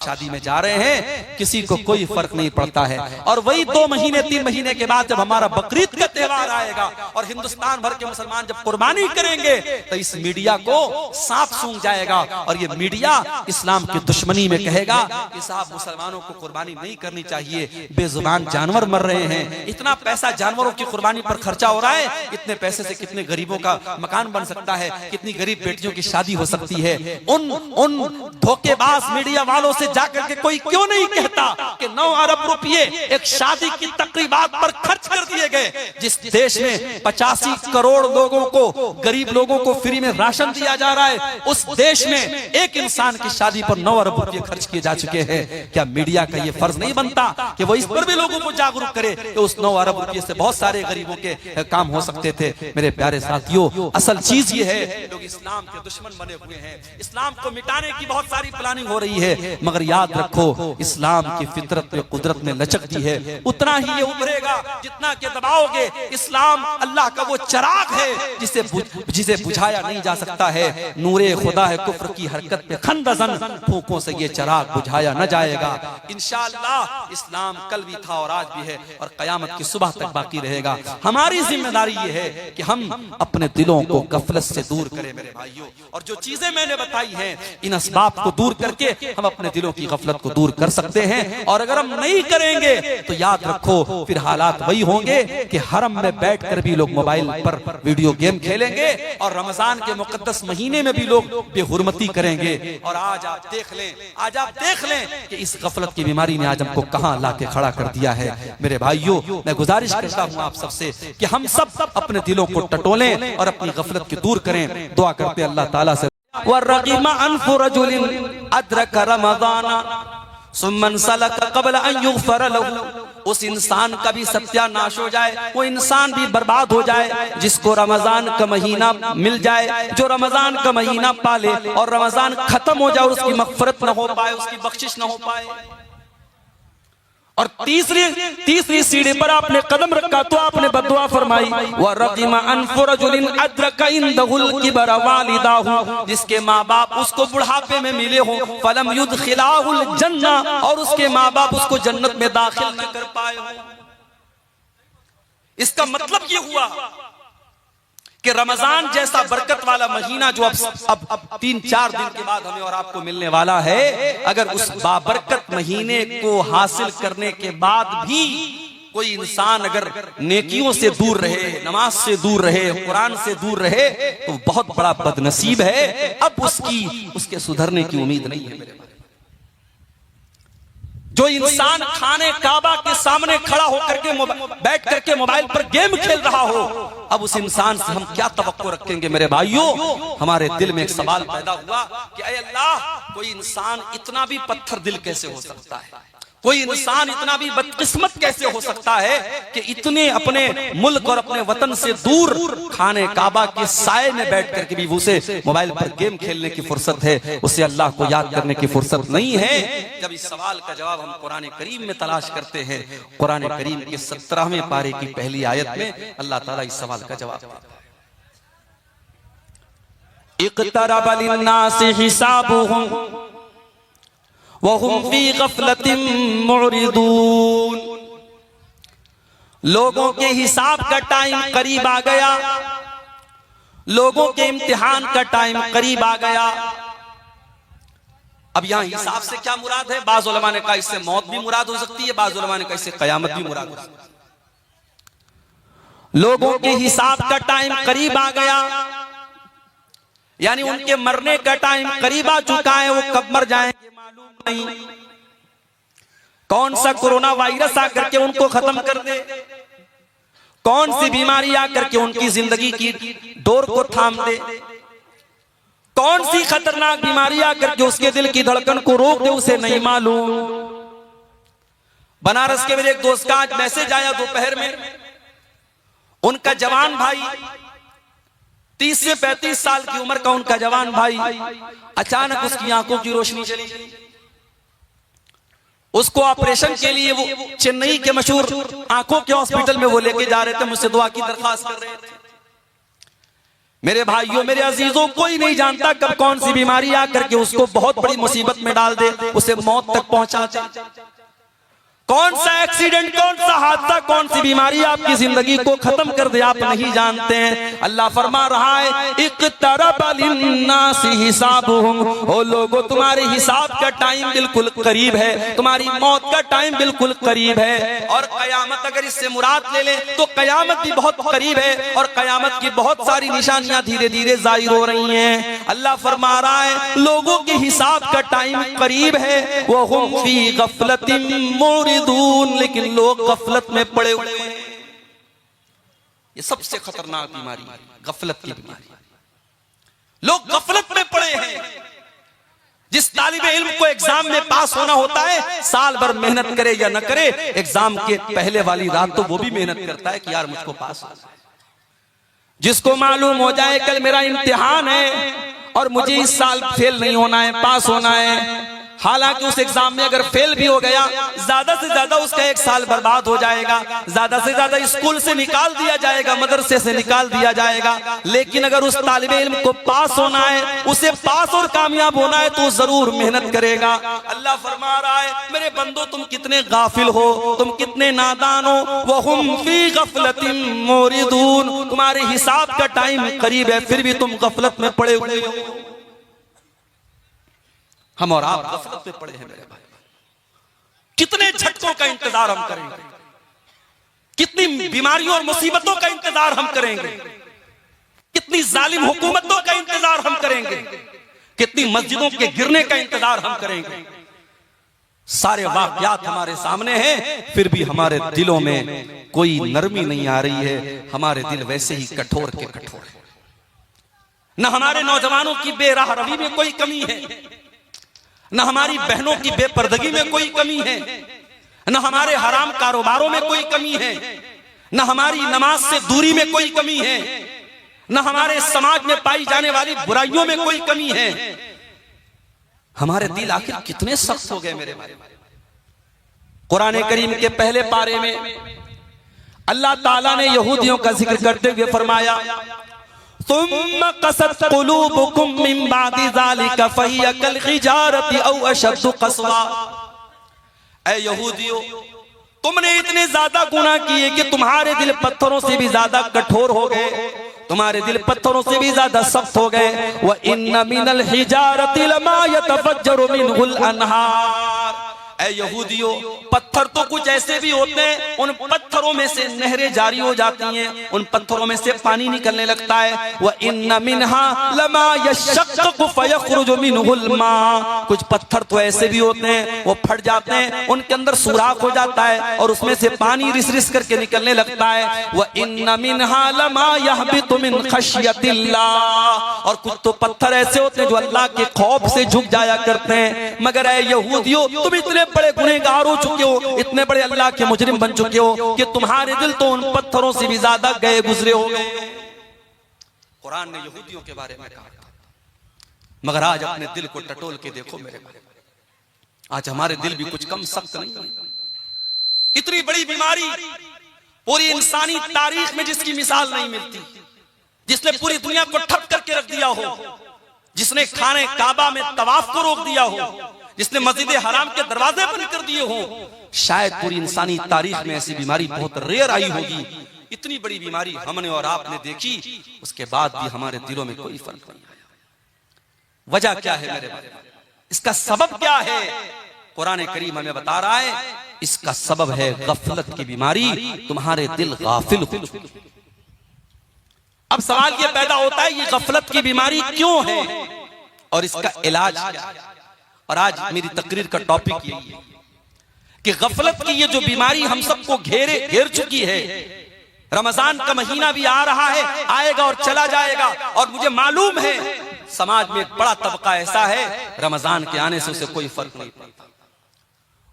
शादी में जा रहे हैं, किसी को कोई फर्क नहीं पड़ता है। और वही 2 महीने 3 महीने के बाद जब हमारा बकरीद का त्योहार आएगा और हिंदुस्तान भर के मुसलमान जब कुर्बानी करेंगे तो इस मीडिया को सांप सूंघ जाएगा और ये मीडिया इस्लाम की दुश्मनी में कहेगा कि साहब मुसलमानों को कुर्बानी नहीं करनी चाहिए, बेजुबान जानवर मर रहे हैं, इतना पैसा जानवरों की कुर्बानी पर खर्चा हो रहा है, इतने पैसे से कितने गरीबों का मकान बन सकता है, कितनी गरीब बेटियों की शादी हो सकती है। उन धोखेबाज मीडिया वालों से जाकर के कोई क्यों नहीं कहता कि 9 अरब रुपये एक शादी की तकरीबात पर खर्च कर दिए गए। जिस देश में 85 करोड़ लोगों को, गरीब लोगों को फ्री में राशन दिया जा रहा है, उस देश में एक इंसान की शादी पर 9 अरब रुपये खर्च किए जा चुके हैं। क्या मीडिया का ये फर्ज नहीं बनता कि वो इस पर भी लोगों को जागरूक करे कि उस 9 अरब रुपये से बहुत सारे गरीबों के काम हो सकते थे। मेरे प्यारे साथियों, असल चीज ये है, लोग इस्लाम के दुश्मन बने हुए हैं, इस्लाम को मिटाने की बहुत सारी प्लानिंग हो रही है, मगर याद रखो इस्लाम की फितरत में, कुदरत में लचक दी है, उतना ही ये उभरेगा जितना के दबाओगे। इस्लाम अल्लाह का वो चिराग है जिसे बुझाया नहीं जा सकता है। नूरे खुदा है कुफ्र की हरकत पे खंदजन, फूकों से ये चिराग बुझाया न जाएगा। इंशाअल्लाह इस्लाम कल भी था और आज भी है और कयामत की सुबह तक बाकी रहेगा। हमारी जिम्मेदारी ये है कि हम अपने दिलों को गफलत से दूर करें मेरे भाइयों, और जो चीजें मैंने बताई हैं इन असबाब को दूर करके हम अपने दिलों की गफलत को दूर कर सकते हैं। और अगर हम नहीं करेंगे तो याद रखो फिर हालात वही होंगे कि हरम में बैठकर भी लोग मोबाइल पर वीडियो गेम खेलेंगे और रमजान के मुकद्दस महीने में भी लोग बेहुरमती करेंगे। और आज आप देख लें कि इस गफलत की बीमारी ने आज हमको कहां लाके खड़ा कर दिया है। मेरे भाइयों, मैं गुजारिश करता हूं आप सबसे कि हम सब अपने दिलों को टटोलें और अपनी गफलत को दूर करें। दुआ करते अल्लाह ताला से वरगिमा अनफु रजुलिन अदरक रमज़ाना सुम्मन सलक क़ब्ल अन युग़फ़र लहू, उस इंसान का भी सत्यानाश हो जाए, वो इंसान भी बर्बाद हो जाए जिसको रमजान का महीना मिल जाए, जो रमजान का महीना पाले और रमजान खत्म हो जाए, उसकी मग़फ़िरत न हो पाए, उसकी बख्शिश न हो पाए। और तीसरी सीढ़ी पर आपने कदम रखा तो आपने बददुआ फरमाई व रक़िमा अनफु रजुलिन अदरक इंदहुल किबर वालिदाहु, जिसके माँ बाप उसको बुढ़ापे में मिले हो, फलम युदखिलाहुल जन्ना, और उसके माँ बाप उसको जन्नत में दाखिल न कर पाए हो। इसका मतलब ये हुआ कि रमजान जैसा बरकत वाला महीना जो अब 3-4 दिन के बाद हमें और आपको मिलने वाला है, अगर उस बाबरकत महीने को हासिल करने के बाद भी कोई इंसान अगर नेकियों से दूर रहे, नमाज से दूर रहे, कुरान से दूर रहे, तो बहुत बड़ा बदनसीब है। अब उसके सुधरने की उम्मीद नहीं है मेरे भाई। जो इंसान खाने काबा के सामने खड़ा होकर के बैठ करके मोबाइल पर गेम खेल रहा हो, अब उस इंसान से हम क्या तवक्को रखेंगे मेरे भाइयों। हमारे दिल में एक सवाल पैदा हुआ कि ऐ अल्लाह, कोई इंसान इतना भी पत्थर दिल कैसे हो सकता है, कोई इंसान इतना भी बदकिस्मत कैसे हो सकता है कि इतने अपने मुल्क और अपने वतन से दूर खाने काबा के साए में बैठ करके भी उसे मोबाइल पर गेम खेलने की फुर्सत है, उसे अल्लाह को याद करने की फुर्सत नहीं है। जब इस सवाल का जवाब हम कुरान करीम में तलाश करते हैं, कुरान करीम के 17वें पारे की पहली आयत में अल्लाह ताला इस सवाल का जवाब देता है। इक़्तरब लिन्नासि हिसाबुहुम वहुम फी गफलतिन मुरिदून, लोगों के हिसाब का टाइम करीब आ गया, लोगों के इम्तिहान का टाइम करीब आ गया। अब यहां हिसाब से क्या मुराद है? बाज़ उलमा ने कहा इससे मौत भी मुराद हो सकती है, बाज़ उलमा ने कहा इससे कयामत भी मुराद हो सकती है। लोगों के हिसाब का टाइम करीब आ गया, यानी उनके मरने का टाइम करीब आ चुका है। वो कब मर जाएंगे मालूम नहीं, कौन सा कोरोना वायरस आकर के उनको खत्म कर दे, कौन सी बीमारी आकर के उनकी जिंदगी की डोर को थाम दे, कौन सी खतरनाक बीमारी आकर के उसके दिल की धड़कन को रोक दे, उसे नहीं मालूम। बनारस के मेरे एक दोस्त का आज मैसेज आया दोपहर में, उनका जवान भाई 30 से 35 साल की उम्र का उनका जवान भाई, अचानक उसकी आंखों की रोशनी चली गई। उसको ऑपरेशन के लिए वो चेन्नई के मशहूर आंखों के हॉस्पिटल में वो लेके जा रहे थे, मुझसे दुआ की दरखास्त कर रहे थे। मेरे भाइयों, मेरे अजीजों, कोई नहीं जानता कब कौन सी बीमारी आकर के उसको बहुत बड़ी मुसीबत में डाल दे, उसे मौत तक पहुंचा दे। कौन सा एक्सीडेंट, कौन सा हादसा, कौन सी बीमारी आपकी जिंदगी को खत्म कर दे, आप नहीं जानते हैं। अल्लाह फरमा रहा है इक़्तरब लिन्नासि हिसाबुहुम, ओ लोगों तुम्हारे हिसाब का टाइम बिल्कुल करीब है, तुम्हारी मौत का टाइम बिल्कुल करीब है। और कयामत अगर इससे मुराद ले लें तो कयामत भी बहुत करीब है और कयामत की बहुत सारी निशानियां धीरे धीरे जाहिर हो रही हैं। अल्लाह फरमा रहा है लोगों के हिसाब का टाइम करीब है, वहुम फी गफलतिन मुरिदून, लेकिन लोग गफलत में पड़े हुए हैं। ये सबसे खतरनाक बीमारी है, गफलत की बीमारी। लोग गफलत में पड़े हैं। जिस तालिबे इल्म को एग्जाम में पास होना होता है, साल भर मेहनत करे या न करे, एग्जाम के पहले वाली रात तो वो भी मेहनत करता है कि यार मुझको पास हो। जिसको मालूम हो जाए कल मेरा इम्तिहान है और मुझे इस साल फेल नहीं होना है, पास होना है, हालांकि उस एग्जाम में अगर फेल भी हो गया, ज्यादा से ज्यादा उसका एक साल बर्बाद हो जाएगा, ज्यादा से ज्यादा स्कूल से निकाल दिया जाएगा, मदरसे से निकाल दिया जाएगा। लेकिन अगर उस तालिबे इल्म को पास होना है, उसे पास और कामयाब होना है, तो जरूर मेहनत करेगा। अल्लाह फरमा रहा है मेरे बंदो तुम कितने गाफिल हो, तुम कितने नादान हो। वहुम फी गफलतिन मुरिदून, तुम्हारे हिसाब का टाइम करीब है, फिर भी तुम गफलत में पड़े हुए हो। हम और आप गफलत में पड़े हैं मेरे भाई। कितने झटकों का इंतजार हम करेंगे, कितनी बीमारियों और मुसीबतों का इंतजार हम करेंगे, कितनी जालिम हुकूमतों का इंतजार हम करेंगे, कितनी मस्जिदों के गिरने का इंतजार हम करेंगे। सारे वाकयात हमारे सामने हैं, फिर भी हमारे दिलों में कोई नरमी नहीं आ रही है। हमारे दिल वैसे ही कठोर के कठोर है। न हमारे नौजवानों की बेराह रवी में कोई कमी है, न हमारी बहनों की बेपर्दगी में कोई कमी है, न हमारे हराम कारोबारों में कोई कमी है, न हमारी नमाज से दूरी में कोई कमी है, न हमारे समाज में पाई जाने वाली बुराइयों में कोई कमी है। हमारे दिल आखिर कितने सख्त हो गए मेरे भाई। कुरान करीम के पहले पारे में अल्लाह ताला ने यहूदियों का जिक्र करते हुए फरमाया तुम कसत कुलूबुकुम मिन बादि ज़ालिका फहिय कल हिजारति औ अशद्दु क़स्वा। ऐ यहूदियों, तुमने इतने ज्यादा गुनाह किए कि तुम्हारे दिल पत्थरों से भी ज्यादा कठोर हो गए, तुम्हारे दिल पत्थरों से भी ज्यादा सख्त हो गए। व इन्न मिनल हिजारति लमा यतफज्जरु मिनहुल अनहार। ऐ यहूदियों, पत्थर तो कुछ ऐसे भी होते हैं, उन पत्थरों में से नहरें जारी हो जाती हैं, उन पत्थरों में से पानी निकलने लगता है। व इन्न मिनहा लमा यशक्कु फयखरुजु मिनहुल मा। कुछ पत्थर तो ऐसे भी होते हैं, वो फट जाते हैं, उनके अंदर सुराख हो जाता है और उसमें से पानी रिस रिस करके निकलने लगता है। व इन्न मिनहा लमा यहबितु मिन खश्यतिल्लाह। और कुछ तो पत्थर ऐसे होते हैं जो अल्लाह के खौफ से झुक जाया करते हैं। मगर ऐ यहूदियों, तुम इतने बड़े गुनहगार हो चुके हो, इतने बड़े अल्लाह के मुजरिम बन चुके हो कि तुम्हारे दिल तो उन पत्थरों से भी ज्यादा गए गुजरे हो गए। कुरान ने यहूदियों के बारे में कहा, मगर आज अपने दिल को टटोल के देखो मेरे भाई, आज हमारे दिल भी कुछ कम सख्त नहीं है। इतनी बड़ी बीमारी पूरी इंसानी तारीख में जिसकी मिसाल नहीं मिलती, जिसने पूरी दुनिया को ठप करके रख दिया हो, जिसने खाने काबा में तवाफ को रोक दिया हो, जिसने मस्जिद हराम के दरवाजे बंद कर दिए हो, शायद पूरी इंसानी तारीख में ऐसी बीमारी बहुत रेयर आई होगी। इतनी बड़ी बीमारी हमने और आपने देखी, उसके बाद भी हमारे दिलों में कोई फर्क नहीं आया। वजह क्या है मेरे भाई, इसका सबब क्या है? कुरान करीम हमें बता रहा है इसका सबब है गफलत की बीमारी। तुम्हारे दिल गाफिल हो। अब सवाल ये पैदा होता है ये गफलत की बीमारी क्यों है और इसका इलाज क्या है? और आज मेरी तकरीर का टॉपिक यही है कि गफलत की ये जो बीमारी हम सबको घेर चुकी है। रमजान का महीना भी आ रहा है, आएगा और चला जाएगा, और मुझे मालूम है समाज में एक बड़ा तबका ऐसा है रमजान के आने से उसे कोई फर्क नहीं पड़ता।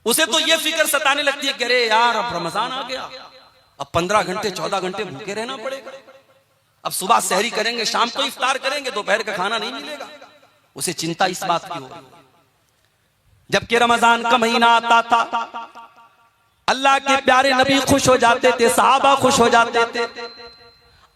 उसे तो ये फिक्र सताने लगती है कि अरे यार अब रमजान आ गया, अब 15 घंटे 14 घंटे भूखे रहना पड़ेगा, अब सुबह सहरी करेंगे, शाम को इफ्तार करेंगे, दोपहर का खाना नहीं मिलेगा। उसे चिंता इस बात की हो। जबकि रमजान का महीना आता था, अल्लाह के प्यारे नबी खुश हो जाते थे, सहाबा खुश हो जाते थे,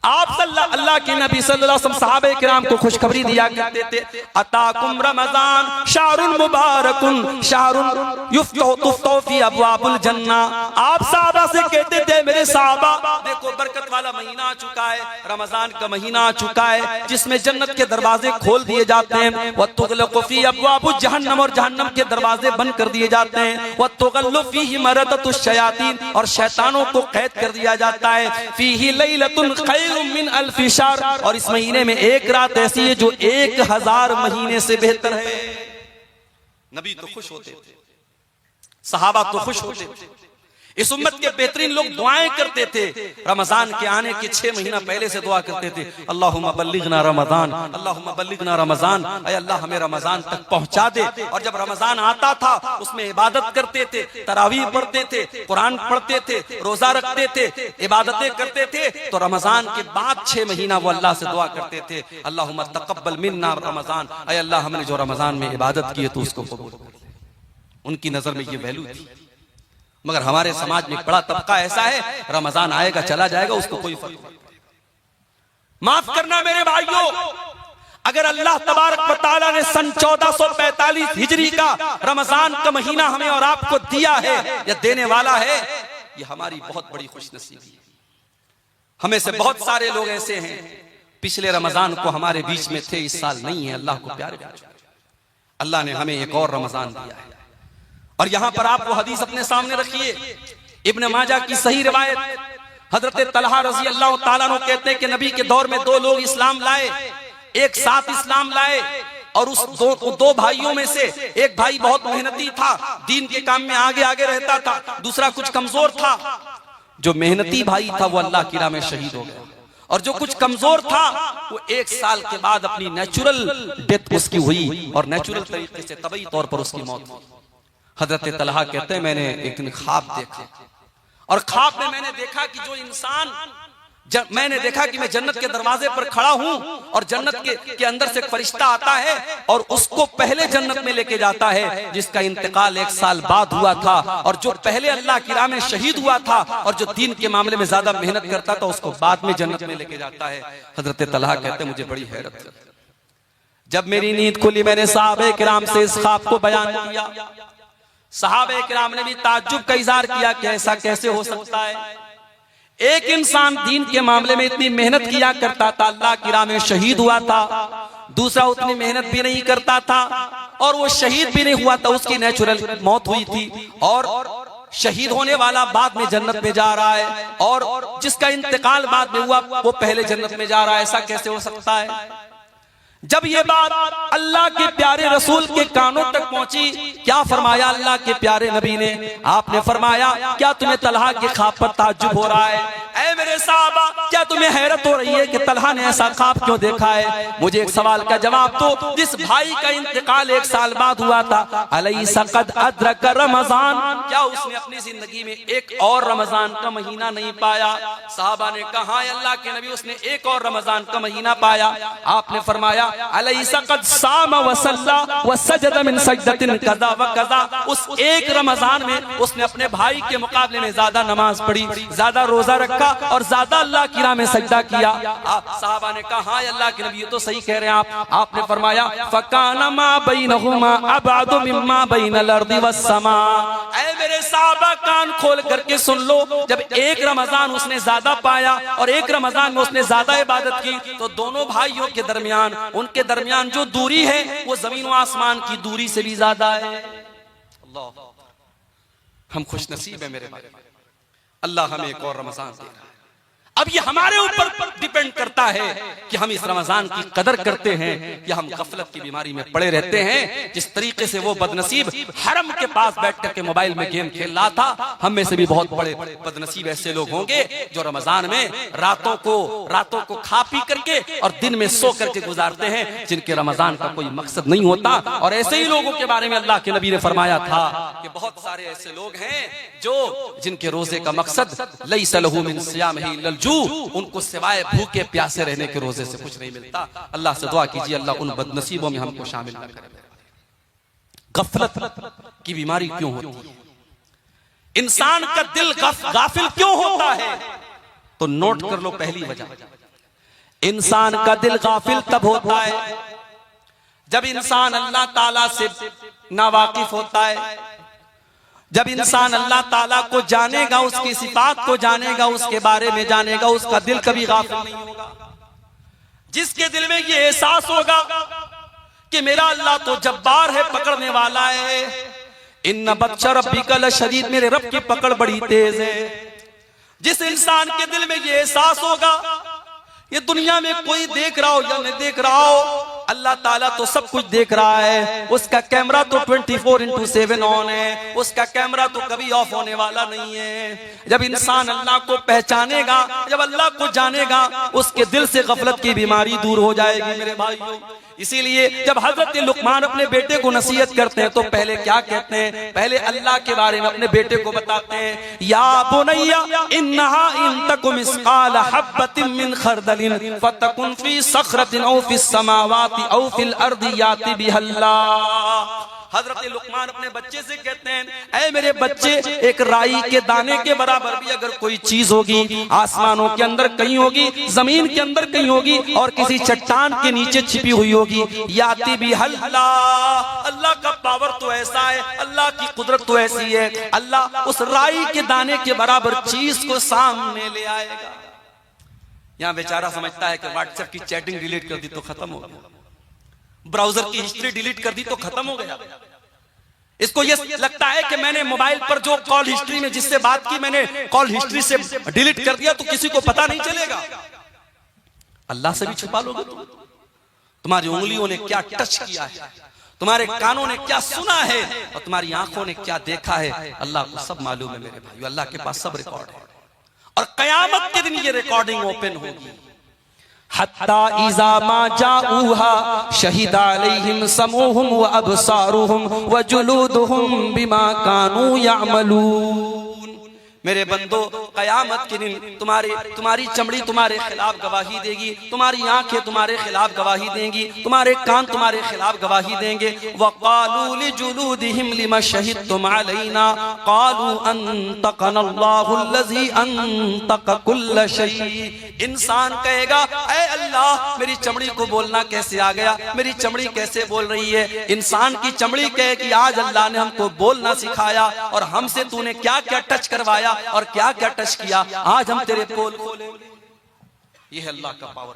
आप अल्लाह के नबी सल्लल्लाहु अलैहि वसल्लम सहाबे किराम को खुशखबरी दिया करते थे, अताकुम रमजान शाहरुन मुबारकुन शाहरुन युफ्तहु तुफ्तहु फी अबवाबुल जन्ना। आप सहाबा से कहते थे, मेरे सहाबा देखो बरकत वाला महीना आ चुका है, रमजान का महीना आ चुका है जिसमें जन्नत के दरवाजे खोल दिए जाते हैं, व तुगलक़ु फी अबवाबुज जहन्नम, और जहन्नम के दरवाजे बंद कर दिए जाते हैं, व तुगल्लु फीहि मरदतुश शयातीन, और शैतानों को कैद कर दिया जाता है, फीहि लैलतुन खैरुम मिन अल्फि शहर, और इस महीने में एक रात ऐसी है जो 1000 महीने से बेहतर है। नबी तो खुश होते थे, सहाबा तो खुश होते थे, इस उम्मत के बेहतरीन लोग दुआएं करते थे, रमजान के आने के 6 महीना पहले से दुआ करते थे, अल्लाहुम्मा बल्लिगना रमजान, अल्लाहुम्मा बल्लिगना रमजान, ऐ अल्लाह हमें रमजान तक पहुंचा दे। और जब रमजान आता था उसमें इबादत करते थे, तरावीह पढ़ते थे, कुरान पढ़ते थे, रोजा रखते थे, इबादतें करते थे, तो रमजान के बाद 6 महीना वो अल्लाह से दुआ करते थे, अल्लाहुम्मा तक़ब्बल मिन्ना रमजान, ऐ अल्लाह हमने जो रमजान में इबादत की है तो उसको कबूल कर। उनकी नजर में ये वैल्यू थी। मगर हमारे समाज में बड़ा तबका ऐसा है, रमजान आएगा चला जाएगा, उसको कोई फर्क नहीं। माफ करना मेरे भाइयों, अगर अल्लाह तबारक व तआला ने सन 1445 हिजरी का रमजान का महीना हमें और आपको दिया है या देने वाला है, ये हमारी बहुत बड़ी खुशनसीबी है। हमें से बहुत सारे लोग ऐसे हैं पिछले रमजान को हमारे बीच में थे, इस साल नहीं है। अल्लाह को प्यारे, अल्लाह ने हमें एक और रमजान दिया है। और यहां पर आप वो हदीस अपने सामने रखिए, इब्न माजा की सही रिवायत, हजरत तलहा रजी अल्लाह ताला अन्हु कहते हैं कि नबी के दौर में 2 लोग इस्लाम लाए, एक साथ इस्लाम लाए, और उस दो भाइयों में से एक भाई बहुत मेहनती था, दीन के काम में आगे आगे रहता था, दूसरा कुछ कमजोर था। जो मेहनती भाई था वो अल्लाह की राह में शहीद हो गया, और जो कुछ कमजोर था वो 1 साल के बाद अपनी नेचुरल डेथ उसकी हुई, और नेचुरल तरीके से तबई तौर पर उसकी मौत हुई। हजरत तलहा कहते हैं, मैंने एक दिन ख्वाब देखा, और ख्वाब में मैंने देखा कि जो इंसान, मैंने देखा कि मैं जन्नत के दरवाजे पर खड़ा हूं, और जन्नत के अंदर से एक फरिश्ता आता है और उसको पहले जन्नत में लेके जाता है, जिसका इंतकाल 1 साल बाद हुआ था, और जो पहले अल्लाह की राह में शहीद हुआ था और जो दीन के मामले में ज्यादा मेहनत करता था उसको बाद में जन्नत में लेके जाता है। हजरत तलहा कहते हैं, मुझे बड़ी हैरत हुई। जब मेरी नींद खुली, मैंने सहाबे किराम से इस ख्वाब को बयान किया। सहाबे किराम ने भी ताज्जुब का इजहार किया कि ऐसा कैसे हो सकता है, एक इंसान दीन के मामले में इतनी मेहनत किया करता था, अल्लाह की राह में शहीद हुआ था, दूसरा उतनी मेहनत भी नहीं करता था और वो शहीद भी नहीं हुआ था, उसकी नेचुरल मौत हुई थी, और शहीद होने वाला बाद में जन्नत में जा रहा है, और जिसका इंतकाल बाद में हुआ वो पहले जन्नत में जा रहा है, ऐसा कैसे हो सकता है। जब ये बात अल्लाह के प्यारे रसूल के कानों तक पहुंची, क्या फरमाया अल्लाह के प्यारे नबी ने? आपने फरमाया, क्या तुम्हें तलहा के ख्वाब पर ताज्जुब हो रहा है? ऐ मेरे साहबा, क्या तुम्हें हैरत हो रही है कि तलहा ने ऐसा ख्वाब क्यों देखा है? मुझे एक सवाल का जवाब दो। जिस भाई का इंतकाल 1 साल बाद हुआ था, अलैसा क़द अदरक रमजान, क्या उसने अपनी जिंदगी में एक और रमजान का महीना नहीं पाया? साहबा ने कहा, अल्लाह के नबी, उसने एक और रमजान का महीना पाया। आपने फरमाया, अलैसा क़द साम व सल्ला व सजद मिन सजदतिन कज़ा व कज़ा, उस एक रमजान में उसने अपने भाई के मुकाबले में ज्यादा नमाज पढ़ी, ज्यादा रोजा रखा और ज्यादा अल्लाह की राह में सजदा किया। आप साहबा ने कहा, अल्लाह के नबी, ये तो सही कह रहे हैं आप। आपने फरमाया, फकाना मा बैनहुमा अबअदु मिम्मा बैनल अर्दि वस समा। ऐ मेरे साहबा, कान खोल करके सुन लो, जब एक रमजान उसने ज्यादा पाया और एक रमजान में उसने ज्यादा इबादत की, तो दोनों भाइयों के दरमियान, उनके दरमियान जो दूरी है वो जमीन व आसमान की दूरी से भी ज्यादा है। अल्लाह, हम खुश नसीब है मेरे भाई, अल्लाह हमें एक और रमजान दे रहा है। अब ये हमारे ऊपर डिपेंड करता है कि हम इस रमजान की कदर करते हैं या हम गफलत की बीमारी में पड़े रहते हैं। जिस तरीके से वो बदनसीब हरम के पास बैठ करके मोबाइल में गेम खेल रहा था, हम में से भी बहुत बड़े बदनसीब ऐसे लोग होंगे जो रमजान में रातों को खा पी करके और दिन में सो करके गुजारते हैं, जिनके रमजान का कोई मकसद नहीं होता। और ऐसे ही लोगों के बारे में अल्लाह के नबी ने फरमाया था कि बहुत सारे ऐसे लोग हैं जो जिनके रोजे का मकसद लैसा लहू मिन सियामिही इल्लल जू, उनको सिवाय भूखे प्यासे रहने के रोजे से कुछ नहीं मिलता। अल्लाह से दुआ कीजिए, अल्लाह उन बदनसीबों में हमको शामिल न करे। गफलत की बीमारी क्यों होती है? इंसान का दिल गाफिल क्यों होता है? तो नोट कर लो पहली वजह, इंसान का दिल गाफिल तब होता है जब इंसान अल्लाह ताला से नावाकिफ होता है, जब इंसान अल्लाह ताला को जानेगा, उसकी सिफात को जानेगा, उसके बारे में जानेगा, उसका दिल कभी गाफिल नहीं होगा। जिसके दिल में ये एहसास होगा कि मेरा अल्लाह तो जब्बार है, पकड़ने वाला है, इन्ना बच्चा रब्बिका लशदीद, मेरे रब की पकड़ बड़ी तेज है। जिस इंसान के दिल में ये एहसास होगा, ये दुनिया में कोई देख रहा हो या नहीं देख रहा हो, अल्लाह ताला तो सब कुछ देख रहा है। उसका कैमरा तो 24/7 ऑन है, उसका कैमरा तो कभी ऑफ होने वाला नहीं है। जब इंसान अल्लाह को पहचानेगा, जब अल्लाह को जानेगा, उसके दिल से गफलत की बीमारी दूर हो जाएगी मेरे भाइयों। इसीलिए जब हजरत लुकमान अपने बेटे को नसीहत करते हैं तो पहले क्या कहते हैं? पहले अल्लाह के बारे में अपने बेटे को बताते हैं, या बुनैया इन्नहा इन तकुम मिस्काल हब्बतिन मिन खरदलिन फतकुन फी सखरतिन औ फिस समावाति औ फिल अर्दि याति बिहल्लाह। हजरत लुकमान अपने बच्चे से कहते हैं, ऐ मेरे बच्चे, एक राई के दाने के बराबर भी अगर कोई चीज होगी, आसमानों के अंदर कहीं होगी, जमीन के अंदर कहीं होगी, और किसी चट्टान के नीचे छिपी हुई होगी, याति भी अल्लाह, अल्लाह का पावर तो ऐसा है, अल्लाह की कुदरत तो ऐसी है, अल्लाह उस राई के दाने के बराबर चीज को सामने ले आएगा। यहाँ बेचारा समझता है कि व्हाट्सएप की चैटिंग डिलीट कर दी तो खत्म हो गया, ब्राउजर की हिस्ट्री डिलीट कर दी तो खत्म हो गया। इसको ये लगता है कि मैंने मोबाइल पर जो कॉल हिस्ट्री में जिससे बात की, मैंने कॉल हिस्ट्री से डिलीट कर दिया तो किसी को पता नहीं चलेगा। अल्लाह से भी छुपा लोगे तुम? तुम्हारी उंगलियों ने क्या टच किया है, तुम्हारे कानों ने क्या सुना है, और तुम्हारी आंखों ने क्या देखा है, अल्लाह को सब मालूम है मेरे भाई। अल्लाह के पास सब रिकॉर्ड है, और कयामत के दिन ये रिकॉर्डिंग ओपन होगी। हत्ता इज़ा मा जाऊहा शहीद अलैहिम समूहुम व अबसारुहुम व जुलूदुहुम बिमा कानू यअमलून। मेरे बंदो, कयामत के दिन तुम्हारी चमड़ी तुम्हारे खिलाफ गवाही देगी, तुम्हारी आंखें तुम्हारे खिलाफ गवाही देंगी, तुम्हारे कान तुम्हारे खिलाफ गवाही देंगे। वक़ालू लिजुलूदिहिम लिमा शहिदतुम अलैना क़ालू अंतक़नल्लाहुल्लज़ी अंतक़ कुल्ल शै। इंसान कहेगा, ऐ अल्लाह, मेरी चमड़ी को बोलना कैसे आ गया, मेरी चमड़ी कैसे बोल रही है। इंसान की चमड़ी कहे कि आज अल्लाह ने हमको बोलना सिखाया, और हमसे तूने क्या क्या टच करवाया और क्या क्या टच किया, आज हम तेरे पोल खोले। ये है अल्लाह का पावर।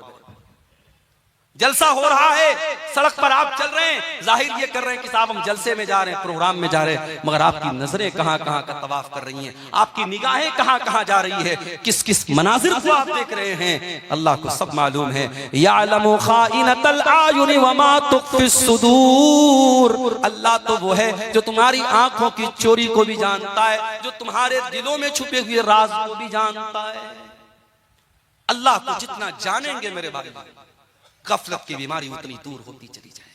जलसा हो रहा है, सड़क पर आप चल रहे हैं, जाहिर ये कर रहे हैं कि साहब हम जलसे में जा रहे हैं, प्रोग्राम में जा रहे हैं, मगर आपकी नजरें कहां कहां का तवाफ कर रही हैं, आपकी निगाहें कहां कहां जा रही है, किस किस मनाजिर को आप देख रहे हैं, अल्लाह को सब मालूम है। यालमु खाइनतल आयुनि वमा तुख्फिस सुदूर। अल्लाह तो वो है जो तुम्हारी आंखों की चोरी को भी जानता है, जो तुम्हारे दिलों में छुपे हुए राज को भी जानता है। अल्लाह को जितना जानेंगे मेरे भाई, गफलत की बीमारी उतनी दूर होती चली जाएगी।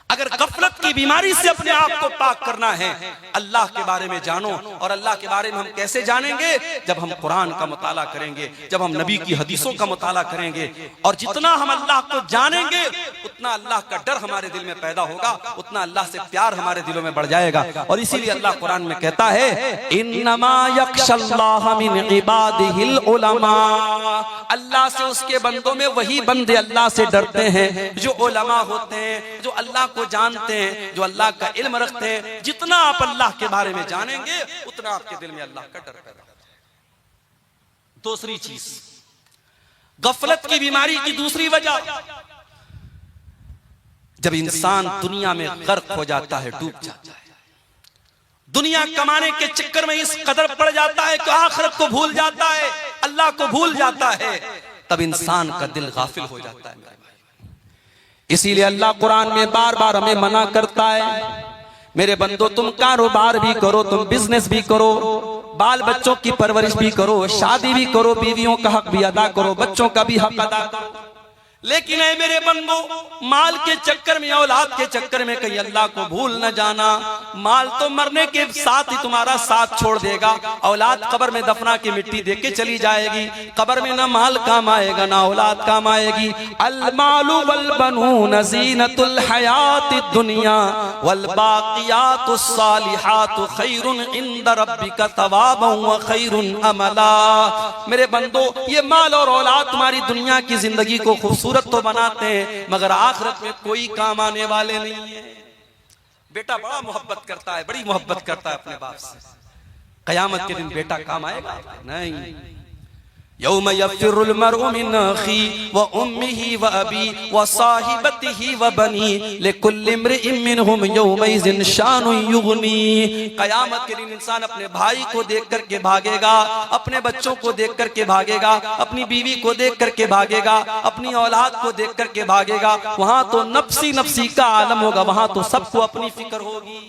अगर गफलत की बीमारी से अपने आप को पाक करना है, अल्लाह के बारे में जानो। और अल्लाह के बारे में हम कैसे जानेंगे? जब हम कुरान का मुताला करेंगे, जब हम नबी की हदीसों का मुताला करेंगे। और जितना हम अल्लाह को जानेंगे, उतना अल्लाह का डर हमारे दिल में पैदा होगा, उतना अल्लाह से प्यार हमारे दिलों में बढ़ जाएगा। और इसीलिए अल्लाह कुरान में कहता है, इन्नमा यख्शल्लाह मिन इबादिहिल उलमा। अल्लाह से उसके बंदों में वही बंदे अल्लाह से डरते हैं जो उलमा होते हैं, जो अल्लाह को जानते हैं, जो अल्लाह का इल्म रखते हैं। जितना आप अल्लाह के बारे में जानेंगे, उतना आपके दिल में अल्लाह का डर पैदा होगा। दूसरी चीज, गफलत की बीमारी की दूसरी वजह, जब इंसान दुनिया में गर्क हो जाता है, डूब जाता है, दुनिया कमाने के चक्कर में इस कदर पड़ जाता है कि आखिरत को भूल जाता है, अल्लाह को भूल जाता है, तब इंसान का दिल गाफिल हो जाता है। इसीलिए अल्लाह कुरान में बार बार हमें मना करता है, मेरे बंदो, तुम कारोबार भी करो, तुम बिजनेस भी करो, बाल बच्चों की परवरिश भी करो, शादी भी करो, बीवियों का हक भी अदा करो, बच्चों का भी हक अदा करो, लेकिन ऐ मेरे बंदो, माल के चक्कर में, औलाद के चक्कर में कहीं अल्लाह को भूल न जाना। माल तो मरने के साथ ही तुम्हारा साथ छोड़ देगा। औलाद कब्र में दफना के मिट्टी दे के चली जाएगी। कब्र में ना माल काम आएगा ना औलाद काम आएगी। अल मालु वल बनून ज़ीनतुल हयातिद दुनिया वल बाक़ियातुस सालिहातु खैरुन इंद रब्बिका तवाबन व खैरुन अमला। मेरे बंदो, ये माल और औलाद तुम्हारी दुनिया की जिंदगी को खूबसूरत तो बनाते हैं, मगर आखिरत में कोई काम आने वाले नहीं है। बेटा बड़ा मोहब्बत करता है, बड़ी मोहब्बत करता है अपने बाप से। कयामत के दिन बेटा काम आएगा? नहीं। यौम यफ़िरुल मरउ मिन अख़ी व उम्मिही व अबी व साहिबतिही व बनी लिकुल्लि इम्रिइन मिनहुम यौमइज़िन शानुन युग़नी। कयामत के दिन इंसान अपने भाई को देख करके भागेगा, अपने बच्चों को देख करके भागेगा, अपनी बीवी को देख करके भागेगा, अपनी औलाद को देख करके भागेगा। वहां तो नफ्सी नफ्सी का आलम होगा, वहां तो सबको अपनी फिक्र होगी।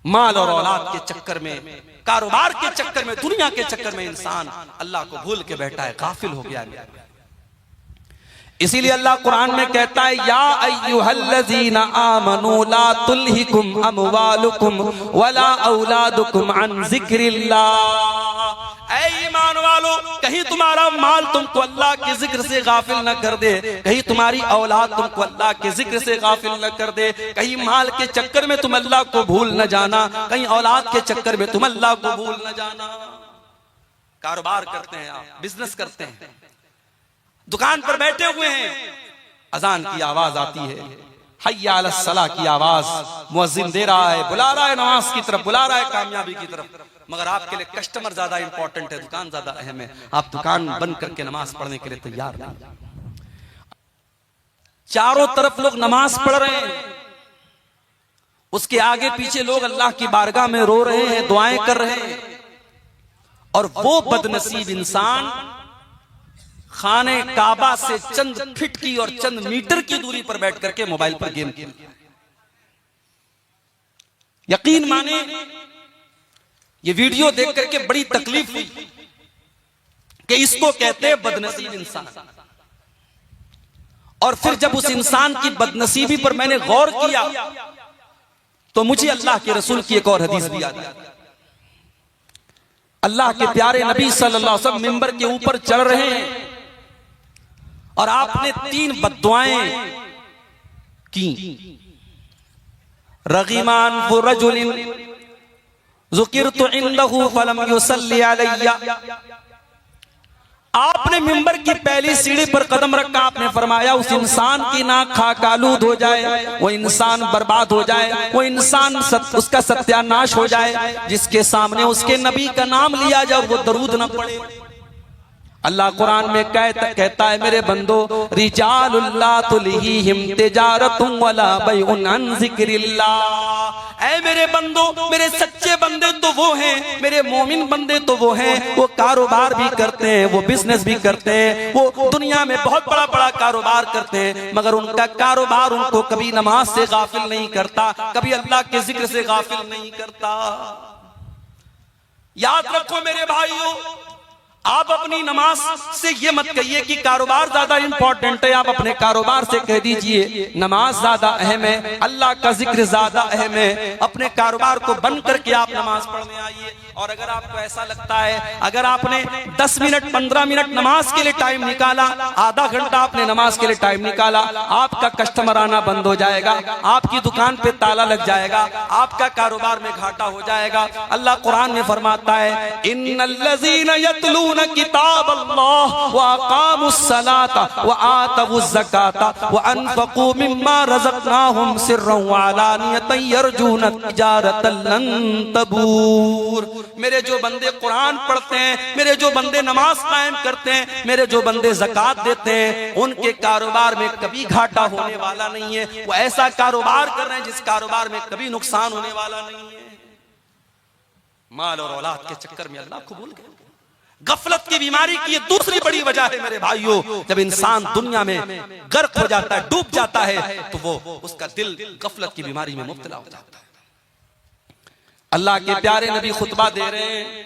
माल और औलाद के चक्कर में, कारोबार के चक्कर में, दुनिया के चक्कर में इंसान अल्लाह को भूल के बैठा है, गाफिल हो गया। इसीलिए अल्लाह कुरान में कहता है, या अय्युहल्लज़ीना आमनू ला तुल्हिकुम अमवालुकुम वला औलादुकुम अन ज़िक्रिल्लाह। ऐ ईमान वालो, कहीं तुम्हारा माल तुमको अल्लाह के जिक्र से गाफिल न कर दे, कहीं तुम्हारी औलाद तुमको अल्लाह के जिक्र से गाफिल न कर दे। कहीं माल के चक्कर में तुम अल्लाह को भूल न जाना, कहीं औलाद के चक्कर में तुम अल्लाह को भूल न जाना। कारोबार करते हैं आप, बिजनेस करते हैं, दुकान पर बैठे हुए हैं, अजान की आवाज आती है, हय्या अलस सलाह की आवाज, मुअज्जिन दे रहा है, बुला रहा है नमाज की तरफ, बुला रहा है कामयाबी की तरफ, मगर आपके लिए कस्टमर ज्यादा इंपॉर्टेंट है, दुकान ज्यादा अहम है। आप दुकान बंद करके नमाज पढ़ने के लिए तैयार नहीं। चारों तरफ लोग नमाज पढ़ रहे हैं, उसके आगे पीछे लोग अल्लाह की बारगाह में रो रहे हैं, दुआएं कर रहे हैं, और वो बदनसीब इंसान खाने काबा से चंद फीट की और चंद मीटर की दूरी पर बैठ करके मोबाइल पर गेम खेल। यकीन माने, ये वीडियो देख करके बड़ी तकलीफ हुई कि इसको कहते हैं बदनसीब इंसान। और फिर जब उस इंसान की बदनसीबी पर मैंने गौर किया तो मुझे अल्लाह के रसूल की एक और हदीस भी याद आई। अल्लाह के प्यारे नबी सल्लल्लाहु अलैहि वसल्लम मिंबर के ऊपर चढ़ रहे हैं और आपने 3 बद्दुआएं की। रगीमान रजुलिन ज़ुकिरतु इंदहु फलम युसल्ली अलैया। आपने मिंबर की पहली सीढ़ी पर कदम रखा, आपने फरमाया उस इंसान की नाक खाक आलूद हो जाए, वो इंसान बर्बाद हो जाए, वो इंसान उसका सत्यानाश हो जाए जिसके सामने उसके नबी का नाम लिया जाए, वो दरूद न पड़े। अल्लाह कुरान में कहता है, मेरे बंदो, रिजालुल ला तुल्हीहिम तिजारतुन वला बैउन अन ज़िक्रिल्लाह। ऐ मेरे बंदो, मेरे सच्चे बंदे तो वो हैं, मेरे मोमिन बंदे तो वो हैं, वो कारोबार भी करते हैं, वो बिजनेस भी करते हैं, वो दुनिया में बहुत बड़ा बड़ा कारोबार करते हैं, मगर उनका कारोबार उनको कभी नमाज से गाफिल नहीं करता, कभी अल्लाह के जिक्र से गाफिल नहीं करता। याद रखो मेरे भाइयों, आप अपनी नमाज से ये मत कहिए कि कारोबार ज्यादा इंपॉर्टेंट है। आप अपने कारोबार से कह दीजिए नमाज ज्यादा अहम है, अल्लाह का जिक्र ज्यादा अहम है। अपने कारोबार को बंद करके आप नमाज पढ़ने आइए। और अगर आपको ऐसा लगता है, अगर आपने 10 मिनट 15 मिनट नमाज के लिए टाइम निकाला, आधा घंटा आपने नमाज के लिए टाइम निकाला, आपका कस्टमर आना बंद हो जाएगा, आपकी दुकान पे ताला लग जाएगा, आपका कारोबार में घाटा हो जाएगा। अल्लाह कुरान में फरमाता है, इन्नल्लज़ीना यतलूना किताबल्लाह व अक़ामुस्सलाता व आतवुज़्ज़काता व अनफ़क़ू मिम्मा रज़क़नाहुम सिर्रन व अलानियतन यरजूना तिजारतन लन तबूर। मेरे जो बंदे कुरान पढ़ते हैं, मेरे जो बंदे नमाज कायम करते हैं, मेरे जो बंदे ज़कात देते हैं, उनके कारोबार में कभी घाटा होने वाला नहीं है। वो ऐसा कारोबार कर रहे हैं जिस कारोबार में कभी नुकसान होने वाला नहीं है। माल और औलाद के चक्कर में अल्लाह को भूल गए। गफलत की बीमारी की ये दूसरी बड़ी वजह है मेरे भाइयों। जब इंसान दुनिया में गर्क हो जाता है, डूब जाता है, तो वो उसका दिल गफलत की बीमारी में मुब्तला हो जाता है। अल्लाह के प्यारे नबी खुतबा दे रहे हैं,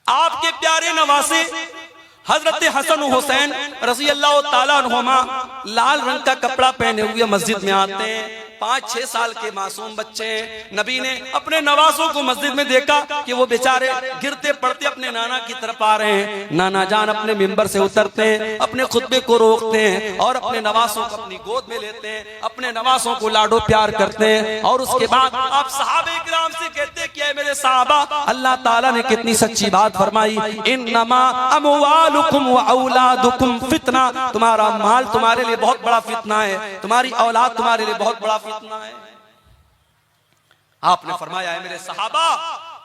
आपके प्यारे नवासे हजरत हसन हुसैन रज़ी अल्लाह ताला अन्हुमा लाल रंग का कपड़ा पहने हुए मस्जिद में आते हैं। 5-6 साल के मासूम बच्चे हैं। नबी ने अपने नवासों को मस्जिद में देखा कि वो बेचारे गिरते पड़ते अपने नाना की तरफ आ रहे हैं। नाना जान अपने मिंबर से उतरते हैं, अपने खुतबे को रोकते हैं और अपने नवासों को अपनी गोद में लेते हैं, अपने नवासों को लाडो प्यार करते हैं। और उसके बाद आप सहाबे किराम से कहते हैं कि मेरे साहबा, अल्लाह ताला ने कितनी सच्ची बात फरमाई, इन्नमा अमवालुकुम व औलादुकुम फितना, तुम्हारा माल तुम्हारे लिए बहुत बड़ा फितना है, तुम्हारी औलाद तुम्हारे लिए बहुत बड़ा फितना है। आपने फरमाया है मेरे सहाबा,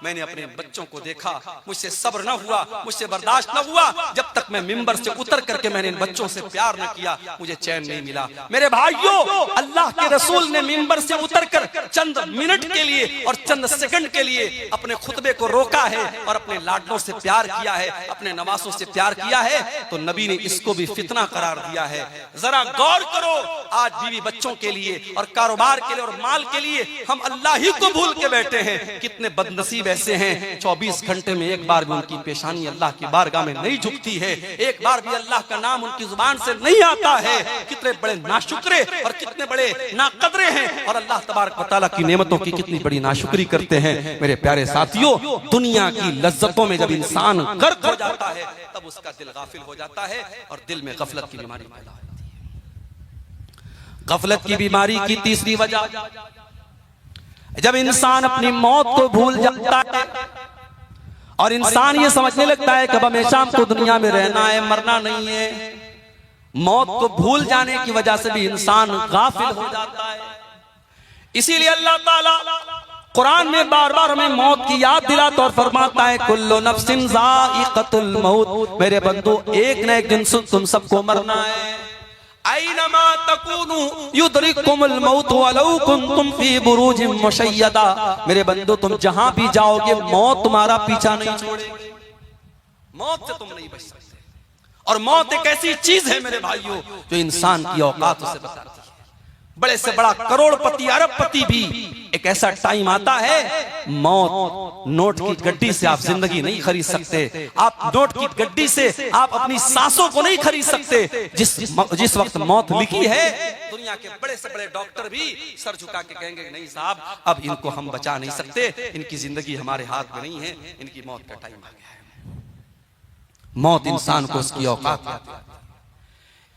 मैंने अपने बच्चों को देखा, मुझसे सब्र न हुआ, मुझसे बर्दाश्त न हुआ, जब तक मैं मिंबर से उतर करके मैंने इन बच्चों से प्यार न किया, मुझे चैन नहीं मिला। मेरे भाइयों, अल्लाह के रसूल ने मिंबर से उतरकर चंद मिनट के लिए और चंद सेकंड के लिए अपने खुतबे को रोका है और अपने लाडलों से प्यार किया है, अपने नवासों से प्यार किया है, तो नबी ने इसको भी फितना करार दिया है। जरा गौर करो, आज बीवी बच्चों के लिए और कारोबार के लिए और माल के लिए हम अल्लाह ही को भूल के बैठे हैं। कितने बदनसीब ऐसे हैं 24 घंटे में एक बार भी उनकी पेशानी अल्लाह की बारगाह में नहीं झुकती है, एक बार भी अल्लाह का नाम उनकी जुबान से नहीं आता है। कितने बड़े नाशुक्रे और कितने बड़े नाकदरे हैं और अल्लाह तबारक व तआला की नेमतों की कितनी बड़ी नाशुक्री करते हैं। मेरे प्यारे साथियों, दुनिया की लज्जतों में जब इंसान गर्क हो जाता है तब उसका दिल गाफिल हो जाता है और दिल में गफलत की बीमारी पैदा होती है। गफलत की बीमारी की तीसरी वजह, जब इंसान अपनी मौत को भूल जाता है और इंसान ये समझने लगता है कि अब हमेशा हमको दुनिया में रहना है, मरना नहीं है। मौत को भूल जाने की वजह से भी इंसान गाफिल हो जाता है। इसीलिए अल्लाह ताला कुरान में बार बार हमें मौत की याद दिलाता और फरमाता है, कुल्लु नफ्सिन ज़ाइक़तुल मौत, मेरे बंदो एक न एक दिन तुम सबको मरना है। ऐनमा तकूनु युदरिकुमुल मौत वलौ कुंतुम फी बुरूजिन मुशय्यदा, मेरे बंदो तुम जहां भी जाओगे मौत तुम्हारा पीछा नहीं छोड़ेगी, मौत से तुम नहीं बच सकते। और मौत एक ऐसी चीज है मेरे भाइयों जो इंसान की औकात से बताती है। बड़े से बड़ा करोड़पति अरबपति भी एक ऐसा टाइम आता है, मौत, नोट की गड्डी से आप जिंदगी नहीं खरीद सकते, आप नोट की गड्डी से आप अपनी सांसों को नहीं खरीद सकते। जिस वक्त मौत लिखी है, दुनिया के बड़े से बड़े डॉक्टर भी सर झुका के कहेंगे नहीं साहब, अब इनको हम बचा नहीं सकते, इनकी जिंदगी हमारे हाथ में नहीं है, इनकी मौत का टाइम आ गया है। मौत इंसान को उसकी औकात है।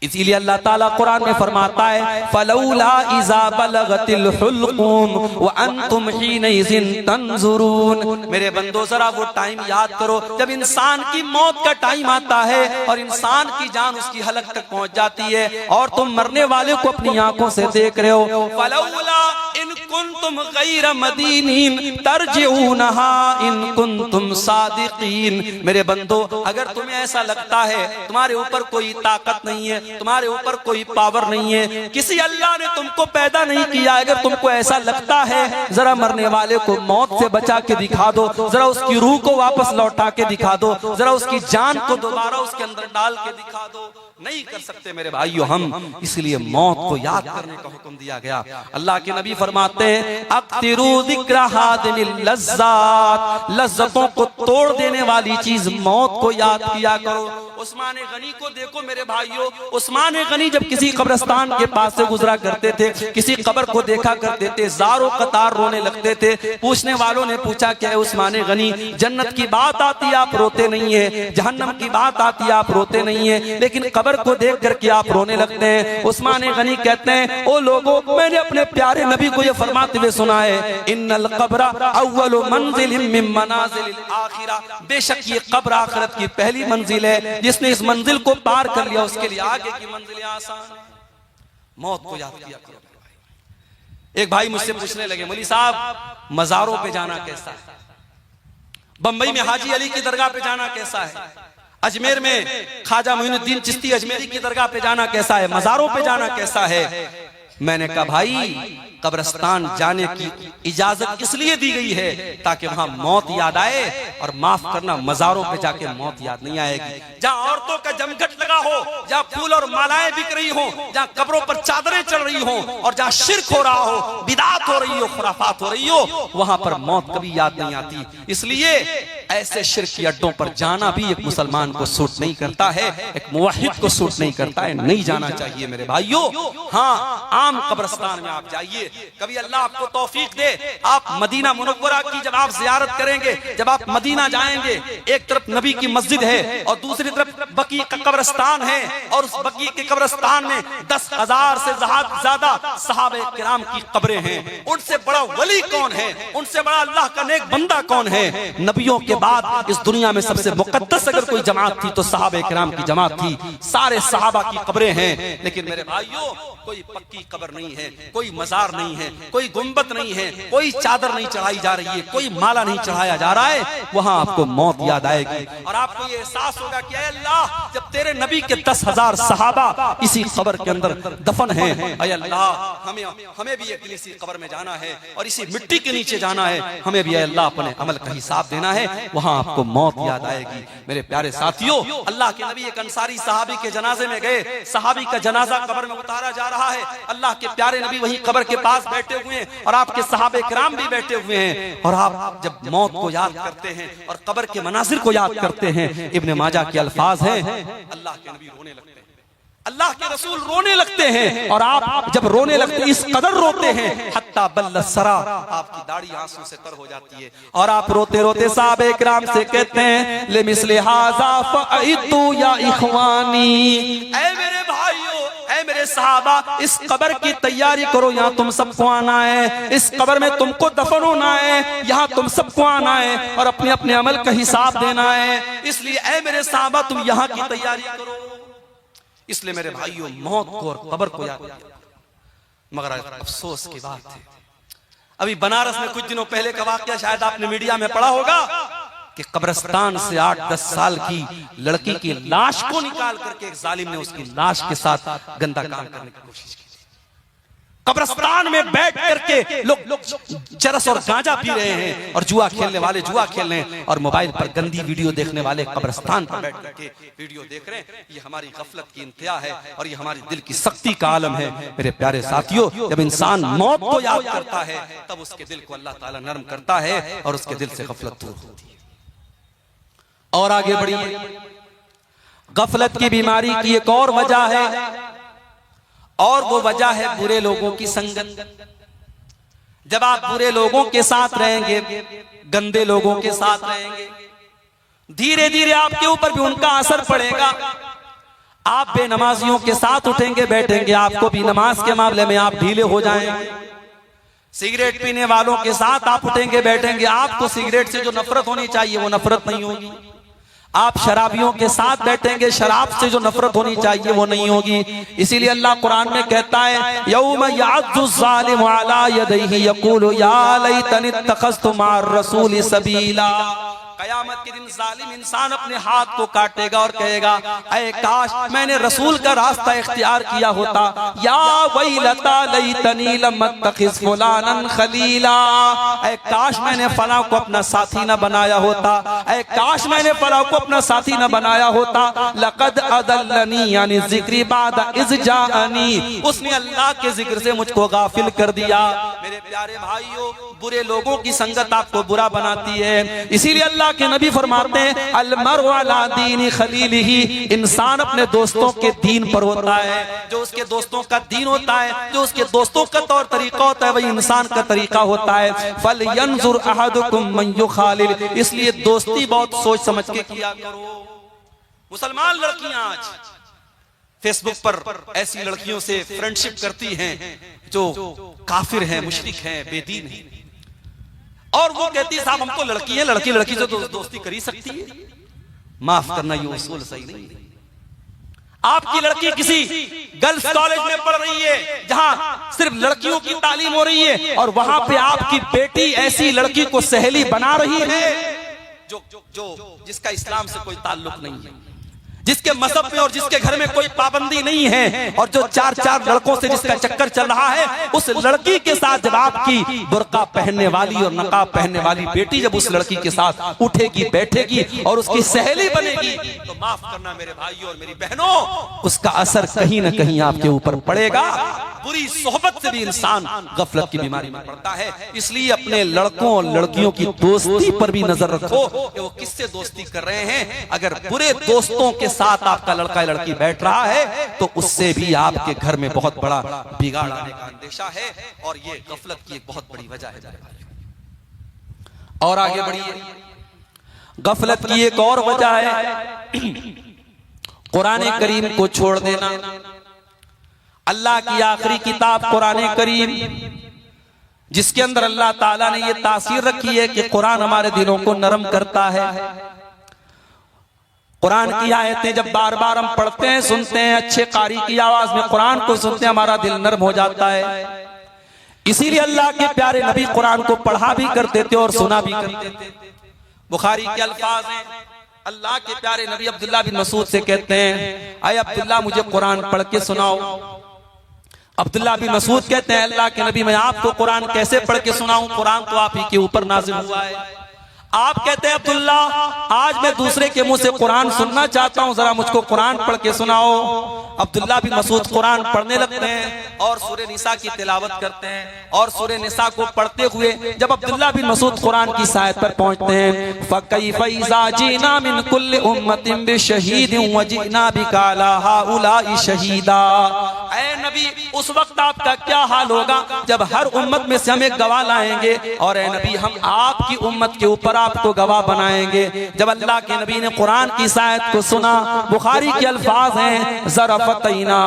इसीलिए अल्लाह ताला कुरान में फरमाता है, फलौला इज़ा बलगतिल हुल्क़ूम व अंतुम हीनइज़िन तंज़ुरून, मेरे बंदो जरा वो टाइम याद करो जब इंसान की मौत का टाइम आता है और इंसान की जान उसकी हलक तक पहुंच जाती है और तुम मरने वाले को अपनी आंखों से देख रहे हो। फलौला इन कुंतुम गैर मदीनीन तरजिऊनहा इन कुंतुम सादिकीन, मेरे बंदो अगर तुम्हें ऐसा लगता है तुम्हारे ऊपर कोई ताकत नहीं है, तुम्हारे ऊपर कोई पावर नहीं है, किसी अल्लाह ने तुमको पैदा नहीं किया, अगर तुमको ऐसा लगता है जरा मरने वाले को मौत से बचा के दिखा दो, जरा उसकी रूह को वापस लौटा के दिखा दो, जरा उसकी जान को दोबारा उसके अंदर डाल के दिखा दो, नहीं कर सकते मेरे भाइयों हम। इसलिए मौत को याद करने का हुक्म दिया गया। अल्लाह के नबी फरमाते हैं, अक्तिरू ज़िक्र हादिमिल लज़्ज़ात, लज्जतों को तोड़ देने वाली चीज मौत को याद किया करो। उस्मान गनी को देखो मेरे भाइयों, उस्मान गनी जब किसी कब्रिस्तान के पास से गुजरा करते थे, किसी कब्र को देखा करते थे, ज़ारो कतार रोने लगते थे। पूछने वालों ने पूछा, क्या है उस्मान गनी, जन्नत की बात आती आप रोते नहीं है, जहन्नम की बात आती आप रोते नहीं है, लेकिन कब्र को देख करके आप रोने लगते हैं। उस्मान गनी कहते हैं, ओ लोगों, मैंने अपने प्यारे नबी को यह फरमाते हुए सुना है, इन्नल क़ब्र अव्वलु मंज़िलिन मिन मनाज़िलिल आखिरा, बेशक ये कब्र आखिरत की पहली मंजिल है, जिसने इस मंजिल को पार कर लिया उसके लिए आगे की मंजिलें आसान है। मौत को याद किया करो। एक भाई मुझसे पूछने लगे, मौलवी साहब मज़ारों पे जाना कैसा है, बंबई में हाजी अली की दरगाह पे जाना कैसा है, अजमेर में ख्वाजा मोइनुद्दीन चिश्ती अजमेरी की दरगाह पे जाना कैसा है, मज़ारों पे जाना कैसा है। मैंने कहा भाई, कब्रिस्तान जाने की इजाजत इसलिए दी गई है ताकि वहां मौत याद आए, और माफ करना मज़ारों पे जाके मौत याद नहीं आएगी। जहां औरतों का जमघट लगा हो, जहां फूल और मालाएं बिक रही हो, जहां कब्रों पर चादरें चढ़ रही हो, और जहां शिर्क हो रहा हो, बिदात हो रही हो, खुराफात हो रही हो, वहां पर मौत कभी याद नहीं आती। इसलिए ऐसे शिर्क के अड्डों पर जाना भी एक मुसलमान को सूट नहीं करता है, एक मुवहिद को सूट नहीं करता है, नहीं जाना चाहिए मेरे भाइयों। हाँ, आम कब्रिस्तान में आप जाइए, कभी अल्लाह आपको तौफीक दे, आप मदीना मुनव्वरा की जब आप जियारत करेंगे, जब आप मदीना जाएंगे, एक तरफ नबी की मस्जिद है और दूसरी तरफ बकी का कब्रिस्तान है, और उस बकी के कब्रिस्तान में 10,000 से ज्यादा सहाबे किराम की कब्रें हैं। उनसे बड़ा वली कौन है, उनसे बड़ा अल्लाह का नेक बंदा कौन है? नबियों के बाद इस दुनिया में सबसे मुकद्दस अगर कोई जमात थी तो सहाबे किराम की जमात थी। सारे सहाबा की कब्रें हैं, लेकिन मेरे भाइयों कोई पक्की कब्र नहीं है, कोई मजार नहीं है, कोई गुंबद नहीं है, कोई चादर नहीं चढ़ाई जा रही है, कोई माला नहीं चढ़ाया जा रहा है। वहां आपको मौत याद आएगी और आपको ये एहसास होगा कि अल्लाह, जब तेरे नबी के 10,000 सहाबा इसी कब्र के अंदर दफन हैं, अल्लाह हमें भी एक इसी कब्र में जाना है और इसी मिट्टी के नीचे जाना है, हमें भी अल्लाह अपने अमल का हिसाब देना है। वहां आपको मौत याद आएगी। मेरे प्यारे साथियों, अल्लाह के नबी एक अंसारी सहाबी के जनाजे में गए, सहाबी का जनाजा कब्र में उतारा जा रहा है, अल्लाह के प्यारे नबी वहीं कब्र के पास बैठे हुए हैं और आपके सहाबे किराम भी बैठे हुए हैं। और आप जब मौत को याद करते हैं और कब्र के मनाजिर को याद करते हैं, इब्ने माजा के अल्फाज हैं, अल्लाह के नबी रोने लगते हैं, अल्लाह के रसूल रोने लगते हैं। और आप जब रोने लगते हैं, इस कदर रोते हैं, हत्ता बल्ल सरा, आपकी दाढ़ी आंसू से तर हो जाती है। और आप रोते रोते सहाबे किराम से कहते हैं, ले मिसले हाजा फअइतु या इखवानी, ऐ मेरे भाइयों, ऐ मेरे सहाबा, इस कब्र की तैयारी करो, यहाँ तुम सबको आना है, इस कब्र में तुमको दफन होना है, यहाँ तुम सबको आना है और अपने अपने अमल का हिसाब देना है। इसलिए ऐ मेरे सहाबा, तुम यहाँ की तैयारी करो। इसलिए मेरे भाइयों, मौत को और कब्र को याद किया। मगर अफसोस की बात है, अभी बनारस में कुछ दिनों पहले का वाकया शायद आपने मीडिया में पढ़ा होगा कि कब्रिस्तान से 8-10 साल की लड़की की लाश को निकाल करके एक जालिम ने उसकी लाश के साथ गंदा काम करने की कोशिश की। कब्रिस्तान में बैठ करके लोग चरस और गांजा पी रहे हैं और जुआ खेलने वाले जुआ खेल रहे हैं और मोबाइल पर गंदी वीडियो देखने वाले कब्रिस्तान पर बैठ करके वीडियो देख रहे हैं। ये हमारी गफलत की इंतहा है और ये हमारी दिल की सख्ती का आलम है। मेरे प्यारे साथियों, जब इंसान मौत को याद करता है तब उसके दिल को अल्लाह ताला नरम करता है और उसके दिल से गफलत दूर होती है। और आगे बढ़िए, गफलत की बीमारी की एक और वजह है, और वो वजह है बुरे लोगों की संगत। जब आप बुरे लोगों के साथ रहेंगे, गंदे लोगों के साथ रहेंगे, धीरे धीरे आपके ऊपर भी उनका असर पड़ेगा। आप बेनमाजियों के साथ उठेंगे बैठेंगे, आपको भी नमाज के मामले में आप ढीले हो जाएंगे। सिगरेट पीने वालों के साथ आप उठेंगे बैठेंगे, आपको सिगरेट से जो नफरत होनी चाहिए वो नफरत नहीं होगी। आप शराबियों के साथ बैठेंगे, शराब से जो नफरत होनी चाहिए वो नहीं होगी। इसीलिए अल्लाह कुरान में कहता है, यौम यअद्दु ज़ालिमु अला यदैहि यक़ूलु या लैतनी इत्तख़ज़्तु मअर रसूलि सबीला। कयामत के दिन जालिम इंसान अपने हाथ को काटेगा और कहेगा, ऐ काश मैंने रसूल का रास्ता इख्तियार किया होता। या वैलता लैतनी लम अत्तखिज़ फुलानन खलीला, ऐ काश मैंने फलां को अपना साथी न बनाया होता, ऐ काश मैंने फलां को अपना साथी न बनाया होता। लक़द अदल्लनी यानी ज़िक्री बाद इज़ जाअनी, उसने अल्लाह के जिक्र से मुझको गाफिल कर दिया। मेरे प्यारे भाइयों, बुरे लोगों की संगत आपको बुरा बनाती है। इसीलिए अल्लाह के नबी फरमाते हैं, अल मरउ अला दीनी खलीलिही, इंसान अपने दोस्तों के दीन पर होता है। जो उसके दोस्तों का दीन होता है, जो उसके दोस्तों का तौर तरीका होता है, वही इंसान का तरीका होता है। फलयंजुर अहदुकुम मन युखालिल, इसलिए दोस्ती बहुत सोच समझ के किया करो। मुसलमान लड़कियां आज फेसबुक पर ऐसी लड़कियों से फ्रेंडशिप करती हैं जो काफिर हैं, मुशरिक हैं, बेदीन हैं, और वो कहती है साहब हम तो लड़की है, लड़की लड़की से तो दोस्ती कर ही सकती है। माफ करना, ये उसूल सही नहीं है। आपकी लड़की किसी गर्ल्स कॉलेज में पढ़ रही है जहां सिर्फ लड़कियों की तालीम हो रही है, और वहां पे आपकी बेटी ऐसी लड़की को सहेली बना रही है जो जिसका इस्लाम से कोई ताल्लुक नहीं है। जिसके मजहब में और जिसके घर में कोई पाबंदी नहीं है, और जो 4-4 लड़कों से जिसका चक्कर चल रहा है, उस लड़की के साथ जब आपकी बुर्का पहनने वाली और नकाब पहनने वाली बेटी जब उस लड़की के साथ उठेगी, बैठेगी और उसकी सहेली बनेगी, तो माफ करना मेरे भाइयों और मेरी बहनों, उसका असर कहीं ना कहीं आपके ऊपर पड़ेगा। बुरी सोहबत से भी इंसान गफलत की बीमारी में पड़ता है। इसलिए अपने लड़कों और लड़कियों की दोस्ती पर भी नजर रखो कि वो किससे दोस्ती कर रहे हैं। अगर बुरे दोस्तों के साथ आपका लड़का या लड़की बैठ रहा है तो उससे भी आपके घर में बहुत बड़ा बिगाड़ आने का अंदेशा है, और ये गफलत की एक बहुत बड़ी वजह है। और आगे बढ़िए, गफलत की एक और वजह है कुरान करीम को छोड़ देना। अल्लाह की आखिरी किताब कुरान करीम, जिसके अंदर अल्लाह ताला ने ये तासीर रखी है कि कुरान हमारे दिलों को नरम करता है। कुरान की आयतें जब बार बार हम पढ़ते हैं, सुनते हैं, अच्छे कारी की आवाज में कुरान को सुनते हैं, हमारा दिल नरम हो जाता है। इसीलिए अल्लाह के प्यारे नबी कुरान को पढ़ा भी करते थे और सुना भी करते थे। बुखारी के अल्फाज हैं, अल्लाह के प्यारे नबी अब्दुल्ला बिन मसूद से कहते हैं, आए अब्दुल्ला मुझे कुरान पढ़ के सुनाओ। अब्दुल्ला बिन मसूद कहते हैं, अल्लाह के नबी मैं आपको कुरान कैसे पढ़ के सुनाऊं, कुरान तो आप ही के ऊपर नाज़िल हुआ है। आप कहते हैं अब्दुल्ला आज मैं दूसरे के मुंह से कुरान सुनना चाहता हूं, जरा मुझको कुरान पढ़ के सुनाओ। अब्दुल्ला बिन मसूद कुरान पढ़ने लगते हैं और सूरह निसा की तिलावत करते हैं, और सूरह निसा को पढ़ते हुए जब अब्दुल्ला बिन मसूद कुरान की आयत पर पहुंचते हैं, फकैफ़ इज़ा जीना मिन कुल्लि उम्मतिन बिशहीदिन व जीना बिका अला हाउलाइ शहीदा। ऐ नबी उस वक्त आपका क्या हाल होगा जब हर उम्मत में से हम एक गवाह लाएंगे, और ऐ नबी हम आपकी उम्मत के ऊपर आपको गवाह बनाएंगे। जब अल्लाह के नबी ने कुरान की आयत को सुना, बुखारी के अल्फाज हैं, ज़रफ़तैना,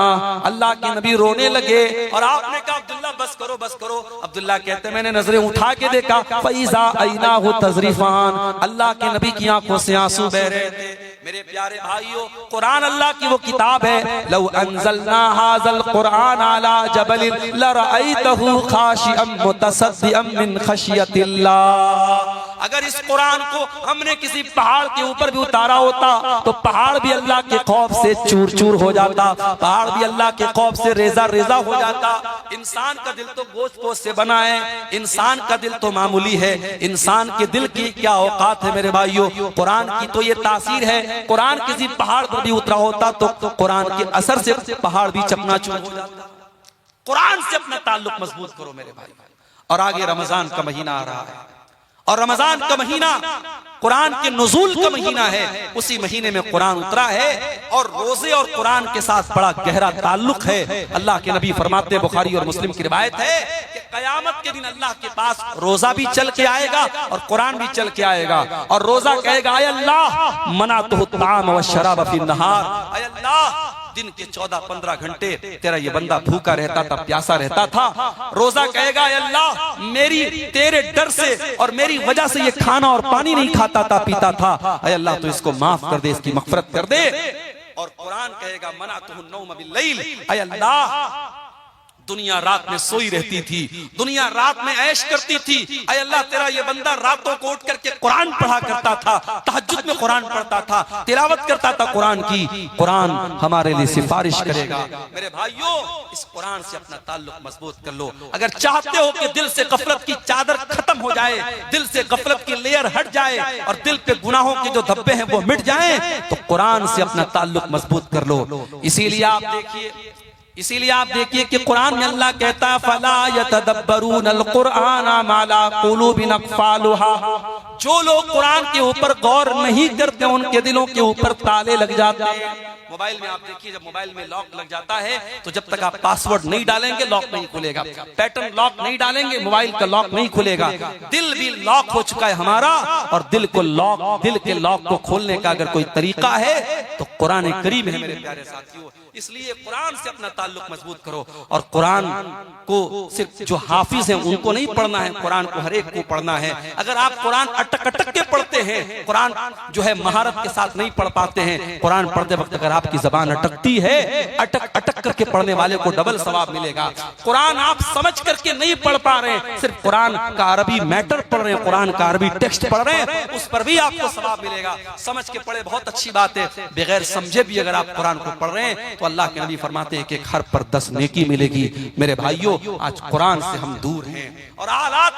अल्लाह के नबी रोने लगे, और आपने कहा अब्दुल्ला बस करो बस करो। अब्दुल्ला कहते मैंने नजरें उठा के देखा, फ़इज़ा अयनाहु तज़रीफ़ान, अल्लाह के नबी की आंखों से आंसू बह रहे थे। मेरे प्यारे भाइयों, कुरान अल्लाह की वो किताब है, लौ अंज़लना हाज़ल कुरान अला जबलिन लरअयतहु खाशिअम मुतसद्दिअम मिन खशियतिल्लाह। अगर इस कुरान को हमने किसी पहाड़ के ऊपर भी उतारा होता तो पहाड़ भी अल्लाह के खौफ से चूर चूर हो जाता, पहाड़ भी अल्लाह के खौफ से रेजा रेजा हो जाता। इंसान का दिल तो गोश्त पोश से बना है, इंसान का दिल तो मामूली है, इंसान के दिल की क्या औकात है मेरे भाइयों। कुरान की तो ये तासीर है, कुरान किसी पहाड़ पर भी उतरा होता तो कुरान के असर से पहाड़ भी चकनाचूर हो जाता। कुरान से अपना ताल्लुक मजबूत करो मेरे भाई। और आगे रमजान का महीना आ रहा है, और रमजान का महीना कुरान के नुज़ूल का महीना है, उसी महीने में कुरान उतरा है, और रोजे और कुरान के साथ बड़ा गहरा ताल्लुक है। अल्लाह के नबी फरमाते हैं, बुखारी और मुस्लिम की रिवायत है कि क़यामत के दिन अल्लाह के पास रोजा भी चल के आएगा और कुरान भी चल के आएगा, और रोजा कहेगा आय अल्लाह मनातुहु ताम व शराब फी नहार, आय अल्लाह दिन के 14-15 घंटे तेरा ये बंदा भूखा रहता था, प्यासा रहता था। रोजा कहेगा अल्लाह मेरी तेरे डर से और मेरी वजह से ये खाना और पानी नहीं खाता था, पीता था, अल्लाह तो इसको माफ कर दे, इसकी मग़फ़िरत कर दे। और कुरान कहेगा मनातुहु नौम बिल्लैल, अल्लाह दुनिया रात में सोई रहती थी, दुनिया रात में ऐश करती थी, अय अल्लाह तेरा ये बंदा रातों को उठ करके कुरान पढ़ा करता था, तहज्जुद में कुरान पढ़ता था, तिलावत करता था कुरान की, कुरान हमारे लिए सिफारिश करेगा। मेरे भाइयों, इस कुरान से अपना ताल्लुक मजबूत कर लो। अगर चाहते हो कि दिल से गफलत की चादर खत्म हो जाए, दिल से गफलत की लेयर हट जाए और दिल पे गुनाहों के जो धब्बे हैं वो मिट जाएं, तो कुरान से अपना ताल्लुक मजबूत कर लो। इसीलिए आप देखिए कि कुरान में अल्लाह कहता है फला यतदब्बरूनल कुरआन माला कुलूबिन अक़फ़ालुहा, जो लोग कुरान के ऊपर गौर नहीं करते उनके दिलों के ऊपर ताले लग जाते हैं। मोबाइल में आप देखिए, जब मोबाइल में लॉक लग जाता है तो जब तक आप पासवर्ड नहीं डालेंगे लॉक नहीं खुलेगा, पैटर्न लॉक नहीं डालेंगे मोबाइल का लॉक नहीं खुलेगा। दिल भी लॉक हो चुका है हमारा, और दिल के लॉक को खोलने का अगर कोई तरीका है तो कुरान करीम है मेरे प्यारे साथियों। इसलिए कुरान से अपना ताल्लुक मजबूत करो, और कुरान को सिर्फ जो हाफिज हैं उनको नहीं पढ़ना है, कुरान को हर एक को पढ़ना है। अगर आप कुरान अटक अटक के पढ़ते हैं, कुरान जो है महारत के साथ नहीं पढ़ पाते हैं, कुरान पढ़ते वक्त अगर आपकी जबान अटकती है, अटक अटक करके पढ़ने वाले को डबल सवाब मिलेगा। कुरान आप समझ करके नहीं पढ़ पा रहे हैं, सिर्फ कुरान का अरबी मैटर पढ़ रहे हैं, कुरान का अरबी टेक्स्ट पढ़ रहे हैं, उस पर भी आपको सवाब मिलेगा। समझ के पढ़े बहुत अच्छी बात है, बगैर समझे भी अगर आप कुरान को पढ़ रहे हैं तो अल्लाह के नबी फरमाते हैं कि एक हर पर 10 नेकी मिलेगी। मेरे भाइयों, आज कुरान से हम दूर हैं और हालात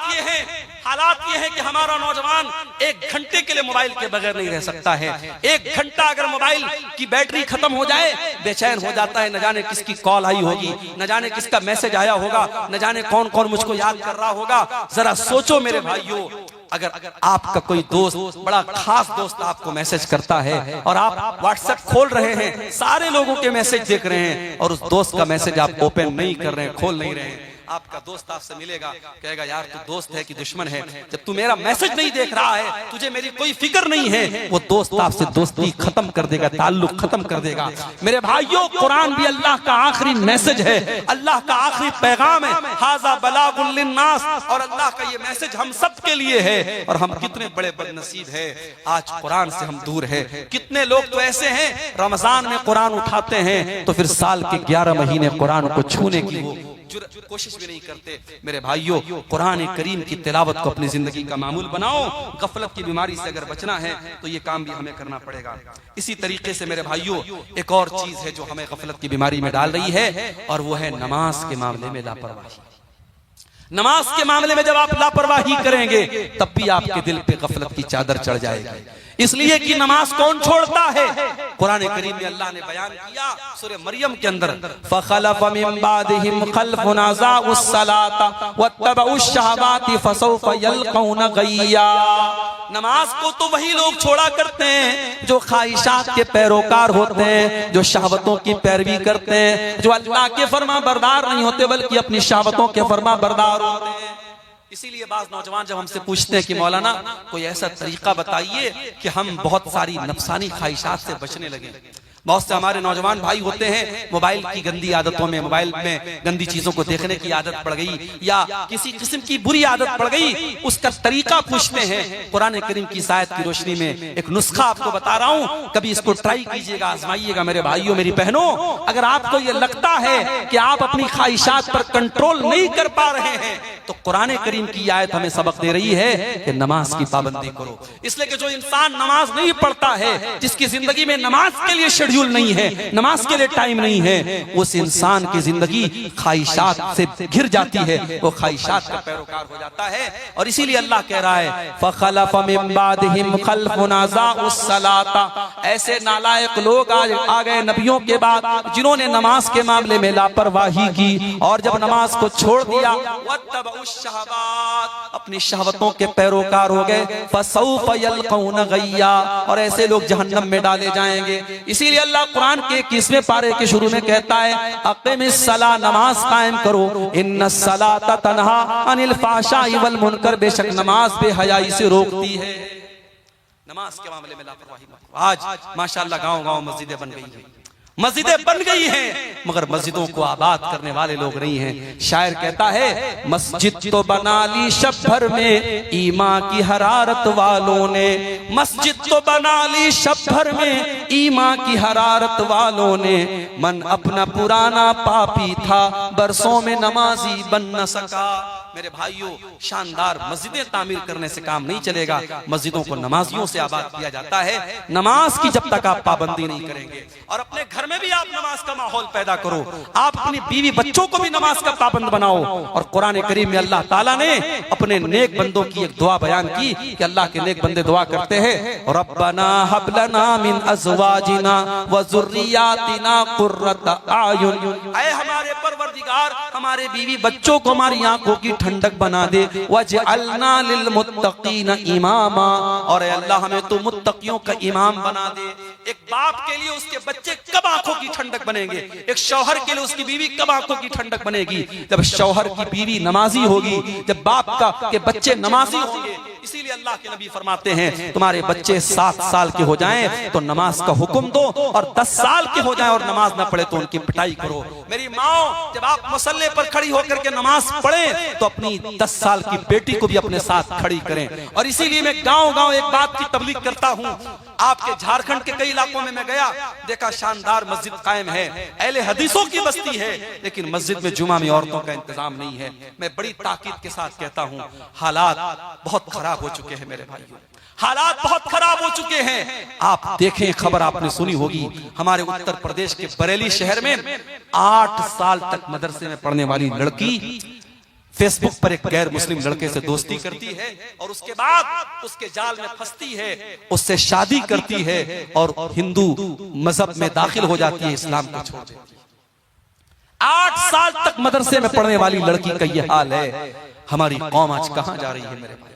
ये है कि हमारा नौजवान 1 घंटे के लिए मोबाइल के बगैर नहीं रह सकता है। 1 घंटा अगर मोबाइल की बैटरी खत्म हो जाए बेचैन हो जाता है, न जाने किसकी कॉल आई होगी, न जाने किसका मैसेज आया होगा, न जाने कौन कौन मुझको याद कर रहा होगा। जरा सोचो मेरे भाइयों, अगर आपका कोई दोस्त, बड़ा खास दोस्त आपको मैसेज करता है और आप व्हाट्सएप खोल रहे हैं, सारे लोगों के मैसेज देख रहे हैं और उस दोस्त का मैसेज आप ओपन नहीं कर रहे हैं, खोल नहीं रहे हैं, आपका दोस्त आपसे मिलेगा, कहेगा यार तू दोस्त है कि दुश्मन है, जब तू मेरा मैसेज नहीं देख रहा है, तुझे मेरी कोई फिक्र नहीं है। वो दोस्त आपसे दोस्ती खत्म कर देगा, ताल्लुक खत्म कर देगा। मेरे भाइयों, कुरान भी अल्लाह का आखिरी मैसेज है, अल्लाह का आखिरी पैगाम है, हाज़ा बलागुल लिन्नास, और अल्लाह का ये मैसेज हम सब के लिए है। और हम कितने बड़े बदनसीब है, आज कुरान से हम दूर है। कितने लोग तो ऐसे हैं रमजान में कुरान उठाते हैं तो फिर साल के 11 महीने कुरान को छूने की वो कोशिश भी नहीं करते। मेरे भाइयों, कुरान करीम की तिलावत को अपनी जिंदगी का मामूल बनाओ। गफलत की बीमारी से अगर बचना है तो ये काम भी हमें करना पड़ेगा। इसी तरीके से मेरे भाइयों, एक और चीज है जो हमें गफलत की बीमारी में डाल रही है, और वो है नमाज के मामले में लापरवाही। नमाज के मामले में जब आप लापरवाही करेंगे तब भी आपके दिल पे गफलत की चादर चढ़ जाएगी, इसलिए कि नमाज कौन छोड़ता है। कुरान करीम में अल्लाह ने बयान किया सूरह मरियम के अंदर, फखलफ मिन बादिहिम खल्फुन अज़ाउस सलाता वत्तबउश शहवाति फसौफ यल्कौन गय्या। नमाज को तो वही लोग छोड़ा करते हैं जो ख्वाहिशात के पैरोकार होते हैं, जो शहवतों की पैरवी करते हैं, जो अल्लाह के फरमा बरदार नहीं होते बल्कि अपनी शहवतों के फरमा बरदार होते हैं। इसीलिए बाज नौजवान जब हमसे पूछते हैं कि मौलाना कोई ऐसा तरीका बताइए कि हम बहुत सारी नफसानी ख्वाहिशात से बचने लगे। बहुत से हमारे नौजवान भाई होते हैं मोबाइल की गंदी आदतों में, मोबाइल में गंदी चीजों को देखने की आदत पड़ गई या किसी किस्म की बुरी आदत पड़ गई, उसका तरीका पूछते हैं। कुरान करीम की आयत की रोशनी में एक नुस्खा आपको बता रहा हूं, कभी इसको ट्राई कीजिएगा, आजमाइएगा। मेरे भाइयों, मेरी बहनों, अगर आपको ये लगता है कि आप अपनी ख्वाहिशात पर कंट्रोल नहीं कर पा रहे हैं तो कुरान करीम की आयत हमें सबक दे रही है कि नमाज की पाबंदी करो। इसलिए कि जो इंसान नमाज नहीं पढ़ता है, जिसकी जिंदगी में नमाज के लिए शेड्यूल नहीं है, नमाज के लिए टाइम नहीं है, उस इंसान की जिंदगी ख्वाहिशात से घिर जाती है, वो ख्वाहिशात का पैरोकार हो जाता है। और इसीलिए अल्लाह कह रहा है फखलफ मिन बादिहिम खल्फुन अज़ाउस सलाता, ऐसे नालायक लोग आ गए नबियों के बाद जिन्होंने नमाज के मामले में लापरवाही की और जब नमाज को छोड़ दिया अपनी शहवतों के पैरोकार हो गए, फसौफ यल्कौन गय्या, और ऐसे लोग जहन्नम में डाले जाएंगे। इसीलिए अल्लाह कुरान के 21वें पारे के शुरू में कहता है अक़ीमिस सला, नमाज कायम करो, इन्नस सलाता तन्हा अनिल फ़ाहशाई वल मुनकर, बेशक नमाज बेहयाई से रोकती है। नमाज के मामले में लापरवाही मत करो। आज माशाअल्लाह गांव-गांव मस्जिदें बन गई हैं, मस्जिदें बन गई हैं, मगर मस्जिदों को आबाद करने वाले लोग नहीं हैं। शायर कहता है मस्जिद तो बना ली शब भर में ईमान की हरारत वालों ने, मस्जिद तो बना ली शब भर में ईमान की हरारत वालों ने, मन अपना पुराना पापी था बरसों में नमाजी बन न सका। मेरे भाइयों, शानदार मस्जिदें तामीर करने से काम नहीं चलेगा, मस्जिदों को नमाजियों से आबाद किया जाता है। नमाज की जब तक आप पाबंदी नहीं करेंगे, और अपने घर में भी आप नमाज का माहौल पैदा करो, आप अपनी बीवी बच्चों को भी नमाज का पाबंद बनाओ। और कुरान करीम में अल्लाह ताला ने अपने नेक बंदों की एक दुआ बयान की कि अल्लाह के नेक बंदे दुआ करते हैं, रब्बना हब लना मिन अज़वाजिना व ज़ुर्रियातिना क़ुर्रता आयुन, ऐ हमारे परवरदिगार हमारे बीवी बच्चों को हमारी आंखों की ठंडक बना दे, वजअलना लिल मुत्तकीना इमामा, और अल्लाह हमें तो मुत्तकियों का इमाम बना दे। एक बाप के लिए उसके बच्चे कब आंखों की ठंडक बनेंगे, एक शौहर के लिए उसकी बीवी कब आंखों की ठंडक बनेगी, जब शौहर की बीवी नमाजी होगी, जब बाप का के बच्चे नमाजी होंगे। इसीलिए अल्लाह के नबी फरमाते हैं तुम्हारे बच्चे 7 साल के हो जाएं तो नमाज का हुक्म दो, और 10 साल के हो जाएं और नमाज ना पढ़े तो उनकी पिटाई करो। मेरी माओ, जब आप मसल्ले पर खड़ी होकर के नमाज पढ़ें तो अपनी 10 साल की बेटी को भी अपने साथ खड़ी करें। और इसीलिए मैं गांव-गांव एक बात की तबलीग करता हूं। आपके झारखंड के कई इलाकों इलाकों में मैं गया, देखा शानदार मस्जिद कायम है, अहले हदीसों की बस्ती है, लेकिन मस्जिद में जुमा में औरतों का इंतजाम नहीं है। मैं बड़ी ताकीद के साथ कहता हूं, हालात बहुत खराब हो चुके हैं मेरे भाइयों, हालात बहुत खराब हो चुके हैं। आप देखें, खबर आपने सुनी होगी, हमारे उत्तर प्रदेश के बरेली शहर में 8 साल तक मदरसे में पढ़ने वाली लड़की फेसबुक पर एक गैर मुस्लिम लड़के से दोस्ती करती है और उसके बाद उसके जाल में फंसती है, उससे शादी करती है और हिंदू मजहब में दाखिल हो जाती है, इस्लाम को छोड़ देती है। 8 साल तक मदरसे में पढ़ने वाली लड़की का यह हाल है। हमारी कौम आज कहां जा रही है मेरे भाई?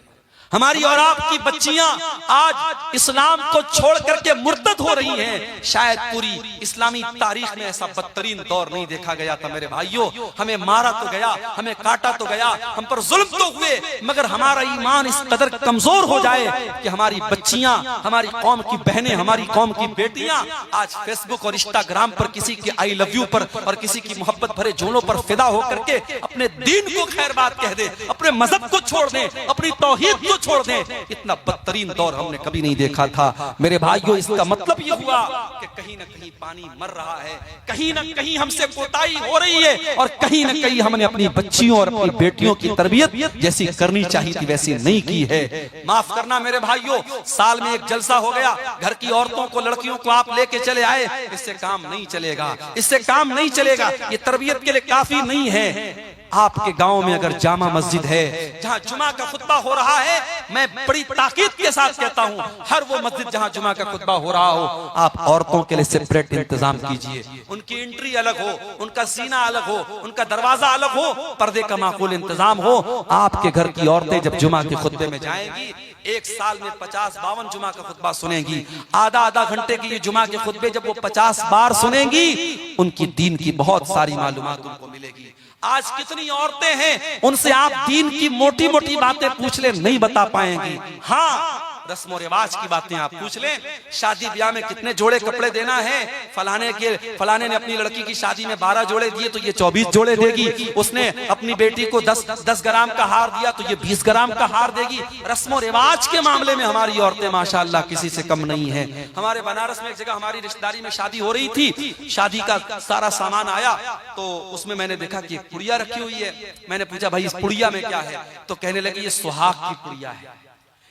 हमारी और आपकी बच्चियां आज इस्लाम को छोड़ करके मुर्तद हो रही हैं। शायद पूरी इस्लामी तारीख में ऐसा बदतरीन दौर नहीं देखा गया था मेरे भाइयों। हमें मारा तो गया, हमें काटा तो गया, हम पर जुल्म तो हुए, मगर हमारा ईमान इस कदर कमजोर हो जाए कि हमारी बच्चियां, हमारी कौम की बहनें, हमारी कौम की बेटियां आज फेसबुक और इंस्टाग्राम पर किसी के आई लव यू पर और किसी की मोहब्बत भरे जोड़ों पर फिदा होकर के अपने दीन को खैर बात कह दे, अपने मजहब को छोड़ दे, अपनी तौहीद को छोड़ दे। इतना बदतरीन दौर हमने कभी नहीं देखा था मेरे भाइयों। इसका मतलब यह हुआ कि कहीं ना कहीं पानी मर रहा है, कहीं ना कहीं हमसे कोताही हो रही है और कहीं ना कहीं हमने अपनी बच्चियों और अपनी बेटियों की तरबियत जैसी करनी चाहिए थी वैसी नहीं की है। माफ करना मेरे भाइयों, साल में एक जलसा हो गया, घर की औरतों को, लड़कियों को आप लेके चले आए, इससे काम नहीं चलेगा, इससे काम नहीं चलेगा, ये तरबियत के लिए काफी नहीं है। आपके गांव में अगर जामा मस्जिद है जहां जुमा का खुतबा हो रहा है, मैं बड़ी ताकीद के साथ कहता हूं, हर वो मस्जिद जहां जुमा का खुतबा हो रहा हो, आप औरतों के लिए सेपरेट इंतजाम कीजिए। उनकी एंट्री अलग हो, उनका सीना अलग हो, उनका दरवाजा अलग हो, पर्दे का माकूल इंतजाम हो। आपके घर की औरतें जब जुमा के खुतबे में जाएंगी, एक साल में 50-52 जुमा का खुतबा सुनेंगी, आधा घंटे की ये जुमा के खुतबे जब वो 50 बार सुनेंगी, उनकी दीन की बहुत सारी मालूमात उनको मिलेगी। आज कितनी औरतें हैं, उनसे आप दीन की मोटी मोटी बातें पूछ ले, नहीं बता पाएंगी। हाँ, रस्म रिवाज की बातें आप पूछ लें, शादी ब्याह में कितने जोड़े कपड़े देना है, फलाने ने अपनी लड़की की शादी में 12 जोड़े दिए तो ये 24 जोड़े देगी, उसने अपनी बेटी को 10 ग्राम का हार दिया तो ये 20 ग्राम का हार देगी। रस्म रिवाज के मामले में हमारी औरतें माशाअल्लाह किसी से कम नहीं है। हमारे बनारस में एक जगह हमारी रिश्तेदारी में शादी हो रही थी, शादी का सारा सामान आया तो उसमें मैंने देखा कि एक पुड़िया रखी हुई है। मैंने पूछा भाई इस पुड़िया में क्या है, तो कहने लगे ये सुहाग की पुड़िया है,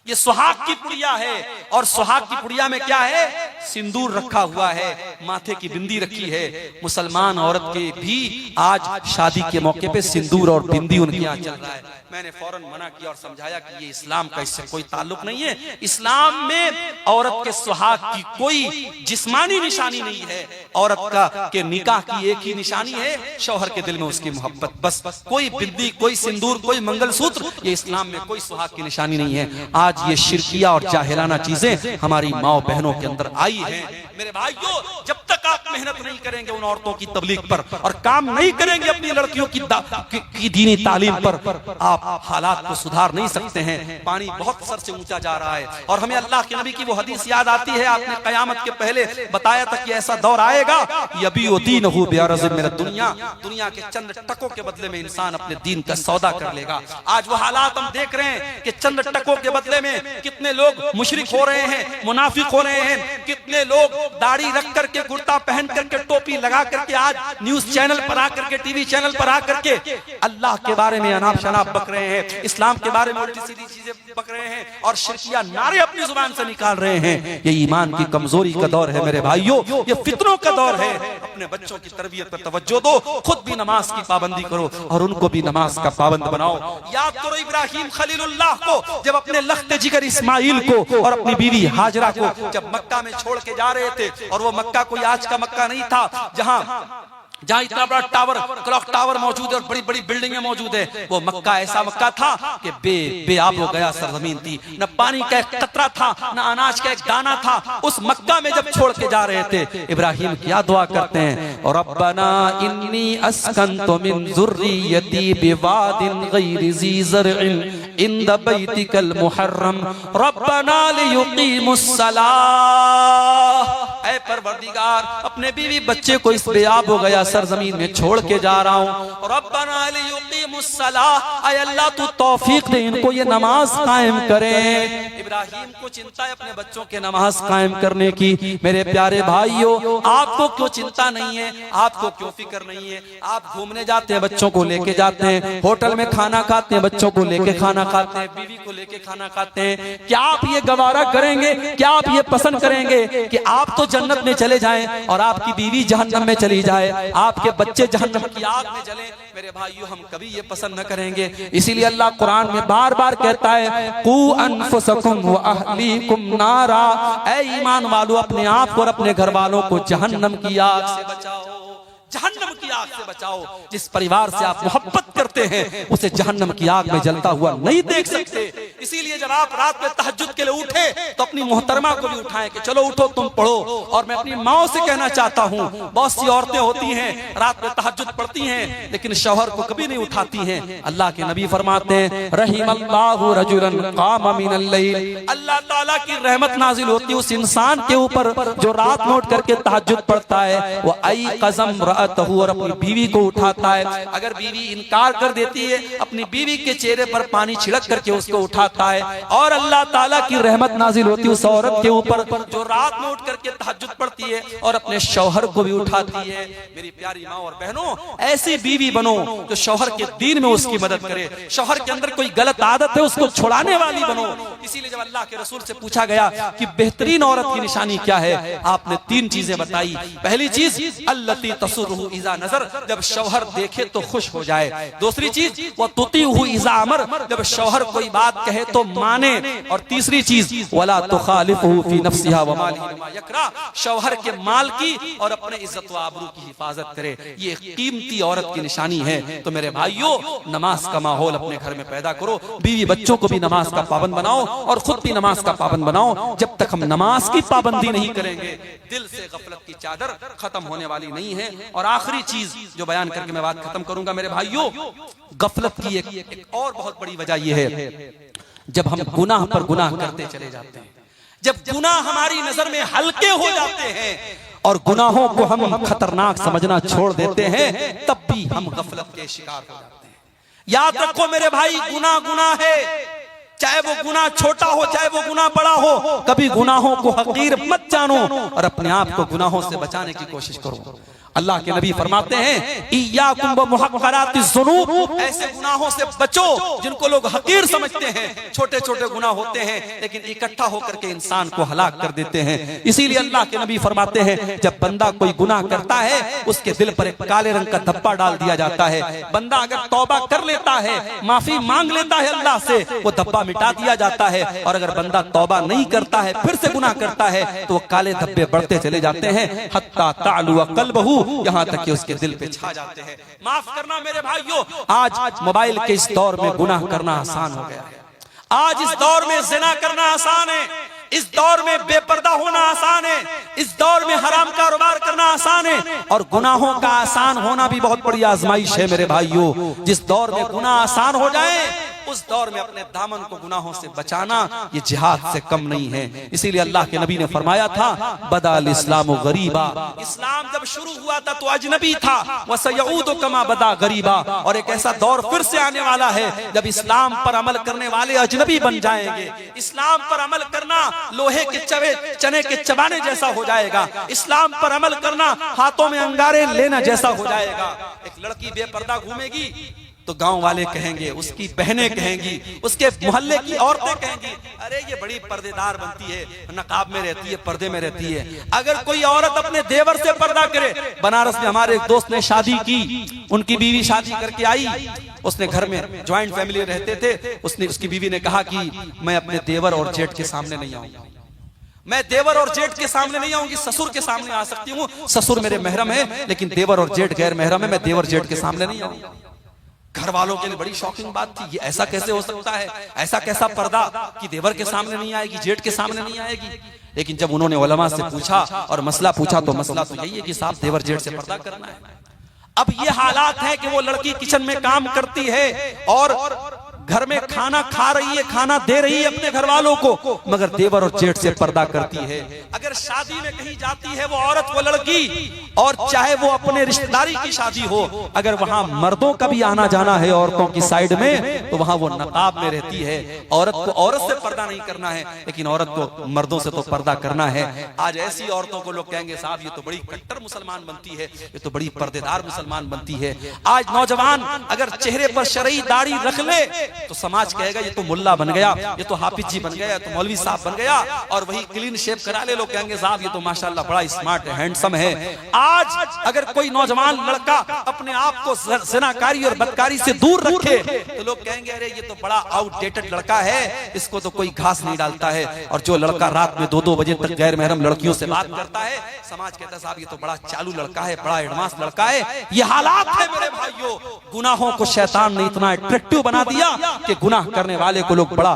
ये सुहाग की पुड़िया है। और सुहाग की पुड़िया में क्या है, सिंदूर रखा हुआ है, माथे की बिंदी रखी है। मुसलमान औरत के भी आज शादी के मौके पे सिंदूर और बिंदी उनके यहाँ चल रहा है। मैंने फौरन मना किया और समझाया कि ये इस्लाम का इससे कोई ताल्लुक नहीं है। इस्लाम में औरत के सुहाग की कोई जिस्मानी निशानी नहीं है, औरत का के निकाह की एक ही निशानी है, शौहर के दिल में उसकी मोहब्बत, बस। कोई बिंदी, कोई सिंदूर, कोई मंगलसूत्र, ये इस्लाम में कोई सुहाग की निशानी नहीं है। आज ये शिरकिया और जाहिलाना चीजें हमारी माओ बहनों के अंदर आई हैं। मेरे भाइयों, जब तक आप मेहनत नहीं करेंगे उन औरतों की तबलीग पर और काम नहीं करेंगे अपनी लड़कियों की दीनी तालीम पर, आप हालात को सुधार नहीं सकते हैं। पानी बहुत सर से ऊंचा जा रहा है और हमें अल्लाह के नबी की वो हदीस याद आती है, आपने कयामत के पहले बताया था कि ऐसा दौर आएगा, यबीउ दीनहु बिअरज़ मिन दुनिया, दुनिया के चंद टकों के बदले में इंसान अपने दीन का सौदा कर लेगा। आज वो हालात हम देख रहे हैं कि चंद टकों के बदले में कितने लोग मुशरिक हो रहे हैं, मुनाफिक हो रहे हैं, कितने लोग दाढ़ी रख करके, कुर्ता पहन करके, टोपी लगा करके आज न्यूज चैनल पर आकर के, टीवी चैनल पर आकर के अल्लाह के बारे में अनाप शनाप बक रहे हैं, इस्लाम के बारे में उल्टी सीधी चीजें बक रहे हैं और शिरकिया नारे अपनी जुबान से निकाल रहे हैं। ये ईमान की कमजोरी का दौर है मेरे भाइयों, ये फितनों का दौर है। अपने बच्चों की तरबियत पर तवज्जो दो, खुद भी नमाज की पाबंदी करो और उनको भी नमाज का पाबंद बनाओ। याद करो इब्राहिम खलीलुल्लाह को, जब अपने लख्त जिगर इस्माइल को और अपनी बीवी हाजरा को जब मक्का में छोड़ के जा रहे थे, और वो मक्का कोई आज का मक्का नहीं था जहां इतना बड़ा टावर, क्लॉक टावर मौजूद है और बड़ी बड़ी बिल्डिंगें मौजूद है। वो मक्का ऐसा मक्का था कि बेआब हो गया सरजमीन थी, न पानी का एक कतरा था, न अनाज का एक दाना था। उस मक्का में जब छोड़ के जा रहे थे, इब्राहिम क्या दुआ करते हैं, और रब्बना इन्नी अस्कनतु मिन ज़ुर्रियती बिवादिन गैरि ज़ी ज़रइन इंद बैतिकल मुहर्रम रब्बना लियुकीमुस्सलाह। ऐ परवरदिगार, अपने बीवी बच्चे को इस बेआब हो गया सरजमीन में छोड़ के जा रहा हूँ, रब्बना लियुकीमुस्सलाह, युकीमुस्सलाह, ऐ अल्लाह तू तौफीक दे इनको ये नमाज कायम करें। इब्राहिम को चिंता है अपने बच्चों के नमाज कायम करने की। मेरे प्यारे भाइयों, आपको क्यों चिंता नहीं है, आपको क्यों फिक्र नहीं है? आप घूमने जाते हैं, बच्चों को लेके जाते हैं, होटल में खाना खाते हैं, बच्चों को लेके खाना खाते हैं, बीवी को लेके खाना खाते हैं। क्या आप ये गवारा करेंगे, क्या आप ये पसंद करेंगे कि आप तो जन्नत में चले जाएं और आपकी बीवी जहन्नम में चली जाए, आपके बच्चे जहन्नम की आग में जलें? मेरे भाइयों, हम कभी ये पसंद न करेंगे। इसीलिए अल्लाह कुरान में बार बार कहता है, कू अनफुसकुम व अहलीकुम नारा, ऐ ईमान वालों अपने आप और अपने घर वालों को जहन्नम की आग से बचाओ, जहन्नम की आग से बचाओ। जिस परिवार से आप मोहब्बत करते हैं उसे जहन्नम की आग में जलता हुआ नहीं देख सकते। इसीलिए जब आप रात में तहज्जुद के लिए उठे तो अपनी मोहतरमा को भी उठाएं कि चलो उठो तुम पढ़ो। और मैं अपनी माओ से कहना चाहता हूँ, बहुत सी औरतें होती हैं रात में तहज्जुद पढ़ती हैं लेकिन शौहर को कभी नहीं उठाती हैं। अल्लाह के नबी फरमाते हैं, रहीमल्लाहु रजुलन क़ाम मिनल लैल, अल्लाह ताला की रहमत नाजिल होती है उस इंसान के ऊपर जो रात में उठ करके तहज्जुद पढ़ता है। वो आई कज़म रअतहु, और अपनी बीवी को उठाता है। अगर बीवी इनकार कर देती है, अपनी बीवी के चेहरे पर पानी छिड़क करके उसको उठाता है। और अल्लाह ताला की रहमत नाजिल होती है उस औरत के ऊपर जो रात में उठ करके तहज्जुद पढ़ती है और अपने शौहर को भी उठाती है। मेरी प्यारी माँ और बहनों, ऐसी बीवी बनो जो शौहर के दीन में उसकी मदद करे, शौहर के अंदर कोई गलत आदत है उसको छुड़ाने वाली बनो। इसीलिए जब अल्लाह के रसूल से पूछा गया कि बेहतरीन औरत की निशानी क्या है, आपने 3 चीजें बताई। पहली चीज अल्लती तसुर्रुहु इज़ा नजर, जब शौहर देखे तो खुश हो जाए। दूसरी चीज वो तुतीहु इज़ा अमर, जब शौहर कोई बात कहे तो माने। और तीसरी चीज वला तुखालिफहु फी नफ्सिहा व मालिही मा यकरा, शौहर के माल की और अपने इज्जत व आबरू की हिफाजत करे। ये कीमती औरत की निशानी है। तो मेरे भाइयों, नमाज का माहौल अपने घर में पैदा करो, बीवी बच्चों को भी नमाज का पाबंद बनाओ और खुद भी नमाज का पाबंद बनाओ। जब तक हम नमाज की पाबंदी नहीं करेंगे, दिल से गफलत की चादर खत्म होने वाली नहीं है। और आखिरी चीज जो बयान करके मैं बात खत्म करूंगा मेरे भाइयों, गफलत की एक और बहुत बड़ी वजह यह है, जब हम गुनाह पर गुनाह करते चले जाते हैं, जब गुनाह हमारी नजर में हल्के हो जाते हैं और गुनाहों को हम खतरनाक समझना छोड़ देते हैं, तब भी हम गफलत के शिकार हो जाते हैं। याद रखो मेरे भाई, गुनाह गुनाह है, चाहे वो गुनाह छोटा हो चाहे वो गुनाह बड़ा हो। कभी गुनाहों को हकीर मत जानो और अपने आप को गुनाहों से बचाने की कोशिश करो। अल्लाह के नबी फरमाते हैं, इय्याकुम व मुहक़्क़रातिज़ ज़ुनूब, ऐसे गुनाहों से बचो जिनको लोग हकीर समझते हैं। छोटे छोटे गुनाह होते हैं लेकिन इकट्ठा होकर के इंसान को हलाक कर देते हैं। इसीलिए अल्लाह के नबी फरमाते हैं, जब बंदा कोई गुनाह करता है उसके दिल पर एक काले रंग का धब्बा डाल दिया जाता है। बंदा अगर तौबा कर लेता है, माफी मांग लेता है अल्लाह से, वो धब्बा मिटा दिया जाता है। और अगर बंदा तौबा नहीं करता है, फिर से गुनाह करता है, तो वो काले धब्बे बढ़ते चले जाते हैं, हत्ता तालु क़ल्बहु, यहाँ तक कि उसके दिल पे छा जाते हैं। माफ करना मेरे भाइयों, आज मोबाइल के इस दौर में गुनाह करना आसान हो गया है। आज इस दौर में ज़िना करना आसान है, इस दौर में बेपर्दा होना आसान है, इस दौर में हराम कारोबार करना आसान है। और गुनाहों का आसान होना भी बहुत बड़ी आजमाइश है मेरे भाइयों। जिस दौर में गुनाह आसान हो जाए, उस दौर में अपने दामन को गुनाहों से बचाना ये जिहाद से कम नहीं है। इसीलिए अल्लाह के नबी ने फरमाया था, बदाल इस्लाम गरीबा, इस्लाम जब शुरू हुआ था तो अजनबी था, वसयऊदु कमा बदा गरीबा, और एक ऐसा दौर फिर से आने वाला है जब इस्लाम पर अमल करने वाले अजनबी बन जाएंगे। इस्लाम पर अमल करना लोहे के चने के चबाने जैसा हो जाएगा। इस्लाम पर अमल करना हाथों में अंगारे लेना जैसा हो जाएगा। एक लड़की बेपर्दा घूमेगी तो गांव वाले कहेंगे, उसकी बहनें कहेंगी, उसके मोहल्ले की औरतें कहेंगी, अरे ये बड़ी पर्देदार बनती है, नकाब में रहती है, पर्दे में रहती है। अगर कोई औरत अपने देवर से पर्दा करे, बनारस में हमारे एक दोस्त ने शादी की, उनकी बीवी शादी करके आई, उसने घर में ज्वाइंट फैमिली रहते थे, उसकी बीवी ने कहा कि मैं अपने देवर और जेठ के सामने नहीं आऊंगी, मैं देवर और जेठ के सामने नहीं आऊंगी, ससुर के सामने आ सकती हूँ, ससुर मेरे महरम है लेकिन देवर और जेठ गैर महरम है, मैं देवर जेठ के सामने नहीं आऊंगी। घर वालों के लिए बड़ी शॉकिंग बात थी, ये ऐसा कैसे हो सकता है, ऐसा कैसा पर्दा कि देवर के सामने नहीं आएगी, जेठ के सामने नहीं आएगी। लेकिन जब उन्होंने उलमा से पूछा और मसला पूछा तो मसला तो यही है कि साहब देवर जेठ से पर्दा करना है। अब ये हालात है कि वो लड़की किचन में काम करती है और घर में खाना खा रही है, खाना दे रही है अपने घर वालों को, मगर देवर और जेठ से पर्दा करती है। अगर शादी में कहीं जाती है वो औरत, वो लड़की, और चाहे वो अपने रिश्तेदारी की शादी हो, अगर वहां मर्दों का भी आना जाना है औरतों की साइड में, तो वहां वो नकाब में रहती है। औरत को औरत से पर्दा नहीं करना है, लेकिन औरत को मर्दों से तो पर्दा करना है। आज ऐसी औरतों को लोग कहेंगे साहब ये तो बड़ी कट्टर मुसलमान बनती है, ये तो बड़ी पर्देदार मुसलमान बनती है। आज नौजवान अगर चेहरे पर शरई दाढ़ी रख ले तो समाज कहेगा ये तो मुल्ला बन गया, ये तो हाफिज जी बन गया, ये तो मौलवी साहब बन गया। और वही क्लीन शेव करा ले, लोग कहेंगे साहब ये तो माशाल्लाह बड़ा स्मार्ट है, हैंडसम है। आज अगर कोई नौजवान लड़का अपने आप को ज़िनाकारी और बदकारी से दूर रखे तो लोग कहेंगे अरे ये तो बड़ा आउटडेटेड लड़का है, इसको तो कोई घास नहीं डालता है। और जो लड़का रात में 2-2 बजे तक गैर महरम लड़कियों से बात करता है, समाज कहता है साहब ये तो बड़ा चालू लड़का है, बड़ा एडवांस लड़का है। ये हालात है मेरे भाइयों। गुनाहों को शैतान ने इतना अट्रैक्टिव बना दिया कि गुनाह करने वाले को लोग बड़ा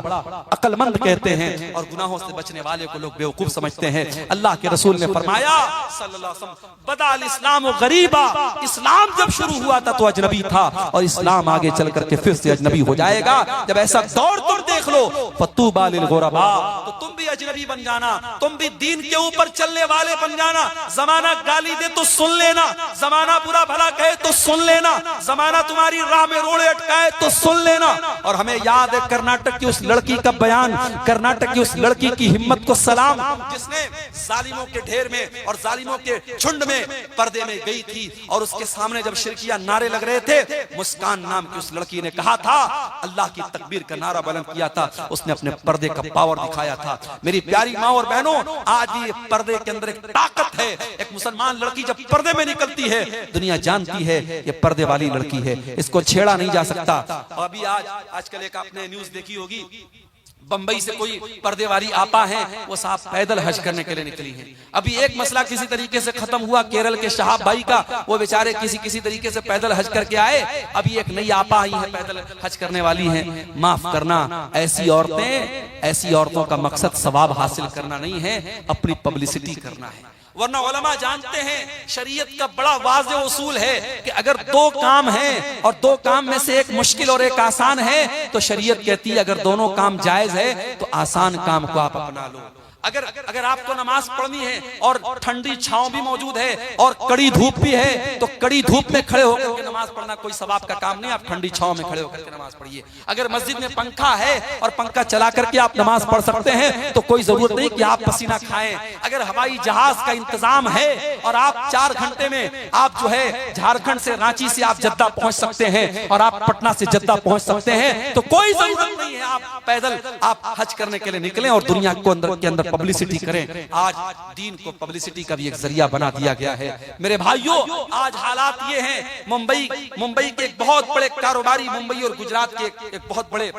अक्लमंद कहते हैं और गुनाहों से बचने वाले को लोग बेवकूफ समझते हैं। अल्लाह के रसूल ने फरमाया सल्लल्लाहु अलैहि वसल्लम, बदाल इस्लाम गरीबा, इस्लाम जब शुरू हुआ था तो अजनबी था और इस्लाम आगे चल करके फिर से अजनबी हो जाएगा। जब ऐसा दौर तुम देख लो, फतूबा लिल गुरबा, तो तुम भी अजनबी बन जाना, तुम भी दीन के ऊपर चलने वाले बन जाना। जमाना गाली दे तो सुन लेना, जमाना बुरा भला कहे तो सुन लेना, जमाना तुम्हारी राह में रोड़े अटकाए तो सुन लेना। और हमें याद है कर्नाटक की उस लड़की का बयान, कर्नाटक की उस लड़की की हिम्मत को सलाम, जिसने जालिमों के ढेर में और जालिमों के झुंड में पर्दे में गई थी और उसके सामने जब शिरकिया नारे लग रहे थे, मुस्कान नाम की उस लड़की ने कहा था, अल्लाह की तकबीर का नारा बुलंद किया था, उसने अपने पर्दे का पावर दिखाया था। मेरी प्यारी माँ और बहनों, आज ये पर्दे के अंदर एक ताकत है। एक मुसलमान लड़की जब पर्दे में निकलती है, दुनिया जानती है ये पर्दे वाली लड़की है, इसको छेड़ा नहीं जा सकता। अभी आजकल एक आपने न्यूज देखी होगी, बंबई से कोई पर्दे वाली आपा है, वो साहब पैदल हज करने के लिए निकली हैं। अभी एक मसला किसी तरीके से खत्म हुआ केरल के शहाब भाई का, वो बेचारे किसी तरीके से पैदल हज करके आए। अभी एक नई आपा आई है, पैदल हज करने वाली है। माफ करना, ऐसी औरतों का मकसद सवाब हासिल करना नहीं है, अपनी पब्लिसिटी करना है। वरना उलमा जानते हैं शरीयत का बड़ा वाज़े उसूल है कि अगर 2 काम हैं और 2 काम में से एक मुश्किल और एक आसान है, तो शरीयत कहती है अगर दोनों काम जायज है तो आसान काम को आप अपना लो। अगर आपको नमाज पढ़नी है और ठंडी छांव भी मौजूद है और कड़ी धूप भी है, तो कड़ी धूप में खड़े होकर के नमाज पढ़ना कोई सवाब का काम नहीं, आप ठंडी छांव में खड़े होकर के नमाज पढ़िए। अगर मस्जिद में पंखा है और पंखा चला करके आप नमाज पढ़ सकते हैं, तो कोई जरूरत नहीं कि आप पसीना खाएं। अगर हवाई जहाज का इंतजाम है और आप 4 घंटे में आप जो है झारखंड से, रांची से आप जद्दा पहुंच सकते हैं और आप पटना से जद्दा पहुंच सकते हैं, तो कोई जरूरत नहीं है आप पैदल आप हज करने के लिए निकलें और दुनिया को के अंदर पब्लिसिटी करें। आज दीन को पब्लिसिटी का भी एक जरिया बना दिया गया है। मेरे भाइयों, आज हालात ये हैं, मुंबई के एक बहुत बड़े कारोबारी, मुंबई और गुजरात के एक बहुत बड़े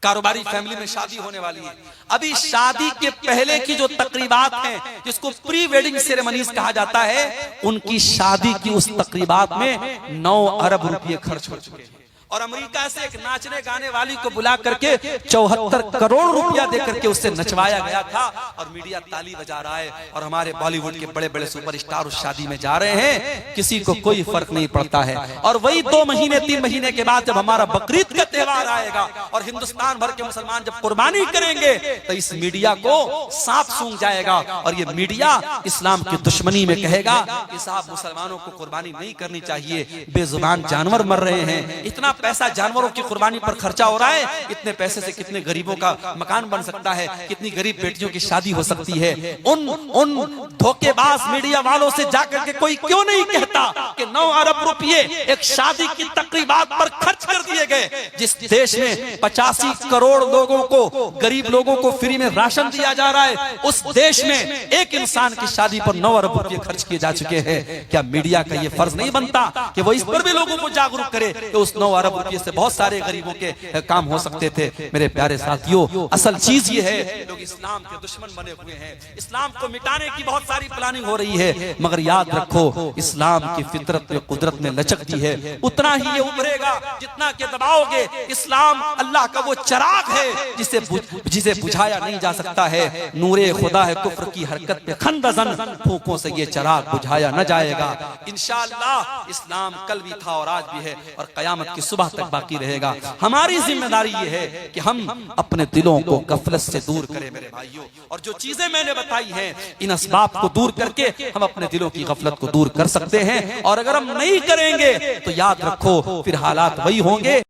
कारोबारी फैमिली में शादी होने वाली है। अभी शादी के पहले की जो तकरीबात हैं, जिसको प्री वेडिंग सेरेमनीज कहा जाता है, उनकी शादी की उस तकरीबात में 9 अरब रुपये खर्च हो चुके हैं। और अमेरिका से एक नाचने गाने वाली को बुला करके 74 करोड़ रुपया देकर के उससे नचवाया गया था और मीडिया ताली बजा रहा है। और हमारे बॉलीवुड के बड़े बड़े सुपरस्टार उस शादी में जा रहे हैं, किसी को कोई फर्क नहीं पड़ता है। और वही 2 महीने 3 महीने के बाद जब हमारा बकरीद का त्योहार आएगा और हिंदुस्तान भर के मुसलमान जब कुर्बानी करेंगे, तो इस मीडिया को सांप सूंघ जाएगा और ये मीडिया इस्लाम की दुश्मनी में कहेगा कि साहब मुसलमानों को कुर्बानी नहीं करनी चाहिए, बेजुबान जानवर मर रहे हैं, इतना पैसा जानवरों की कुर्बानी पर खर्चा हो रहा है, इतने पैसे से कितने गरीबों का मकान बन सकता है, कितनी गरीब बेटियों की शादी हो सकती है। उन धोखेबाज मीडिया वालों से जाकर के कोई क्यों नहीं कहता कि 9 अरब रुपये एक शादी की तकरीबात पर खर्च कर दिए गए। जिस देश में 85 करोड़ लोगों को, गरीब लोगों को फ्री में राशन दिया जा रहा है, उस देश में एक इंसान की शादी पर 9 अरब रुपये खर्च किए जा चुके हैं। क्या मीडिया का ये फर्ज नहीं बनता कि वो इस पर भी लोगों को जागरूक करे कि उस 9 अरब रुपये से बहुत सारे गरीबों के काम हो सकते थे। मेरे प्यारे साथियों, असल चीज ये है, लोग इस्लाम के दुश्मन बने हुए हैं, इस्लाम को मिटाने की बहुत सारी प्लानिंग हो रही है, मगर याद रखो इस्लाम की फितरत में, कुदरत में लचक दी है, उतना ही ये उभरेगा जितना के दबाओगे। इस्लाम अल्लाह का वो चिराग है जिसे बुझाया नहीं जा सकता है। नूरे खुदा है कुफ्र की हरकत पे खंदजन, फूंकों से ये चिराग बुझाया न जाएगा। इंशाअल्लाह इस्लाम कल भी था और आज भी है और कयामत की सुबह तक बाकी रहेगा। हमारी जिम्मेदारी ये है कि हम अपने दिलों को गफलत से दूर करें मेरे भाइयों, और जो चीजें मैंने बताई हैं इन असबाब को दूर करके हम अपने दिलों की गफलत को दूर कर सकते हैं। और अगर हम नहीं करेंगे तो याद रखो फिर हालात वही होंगे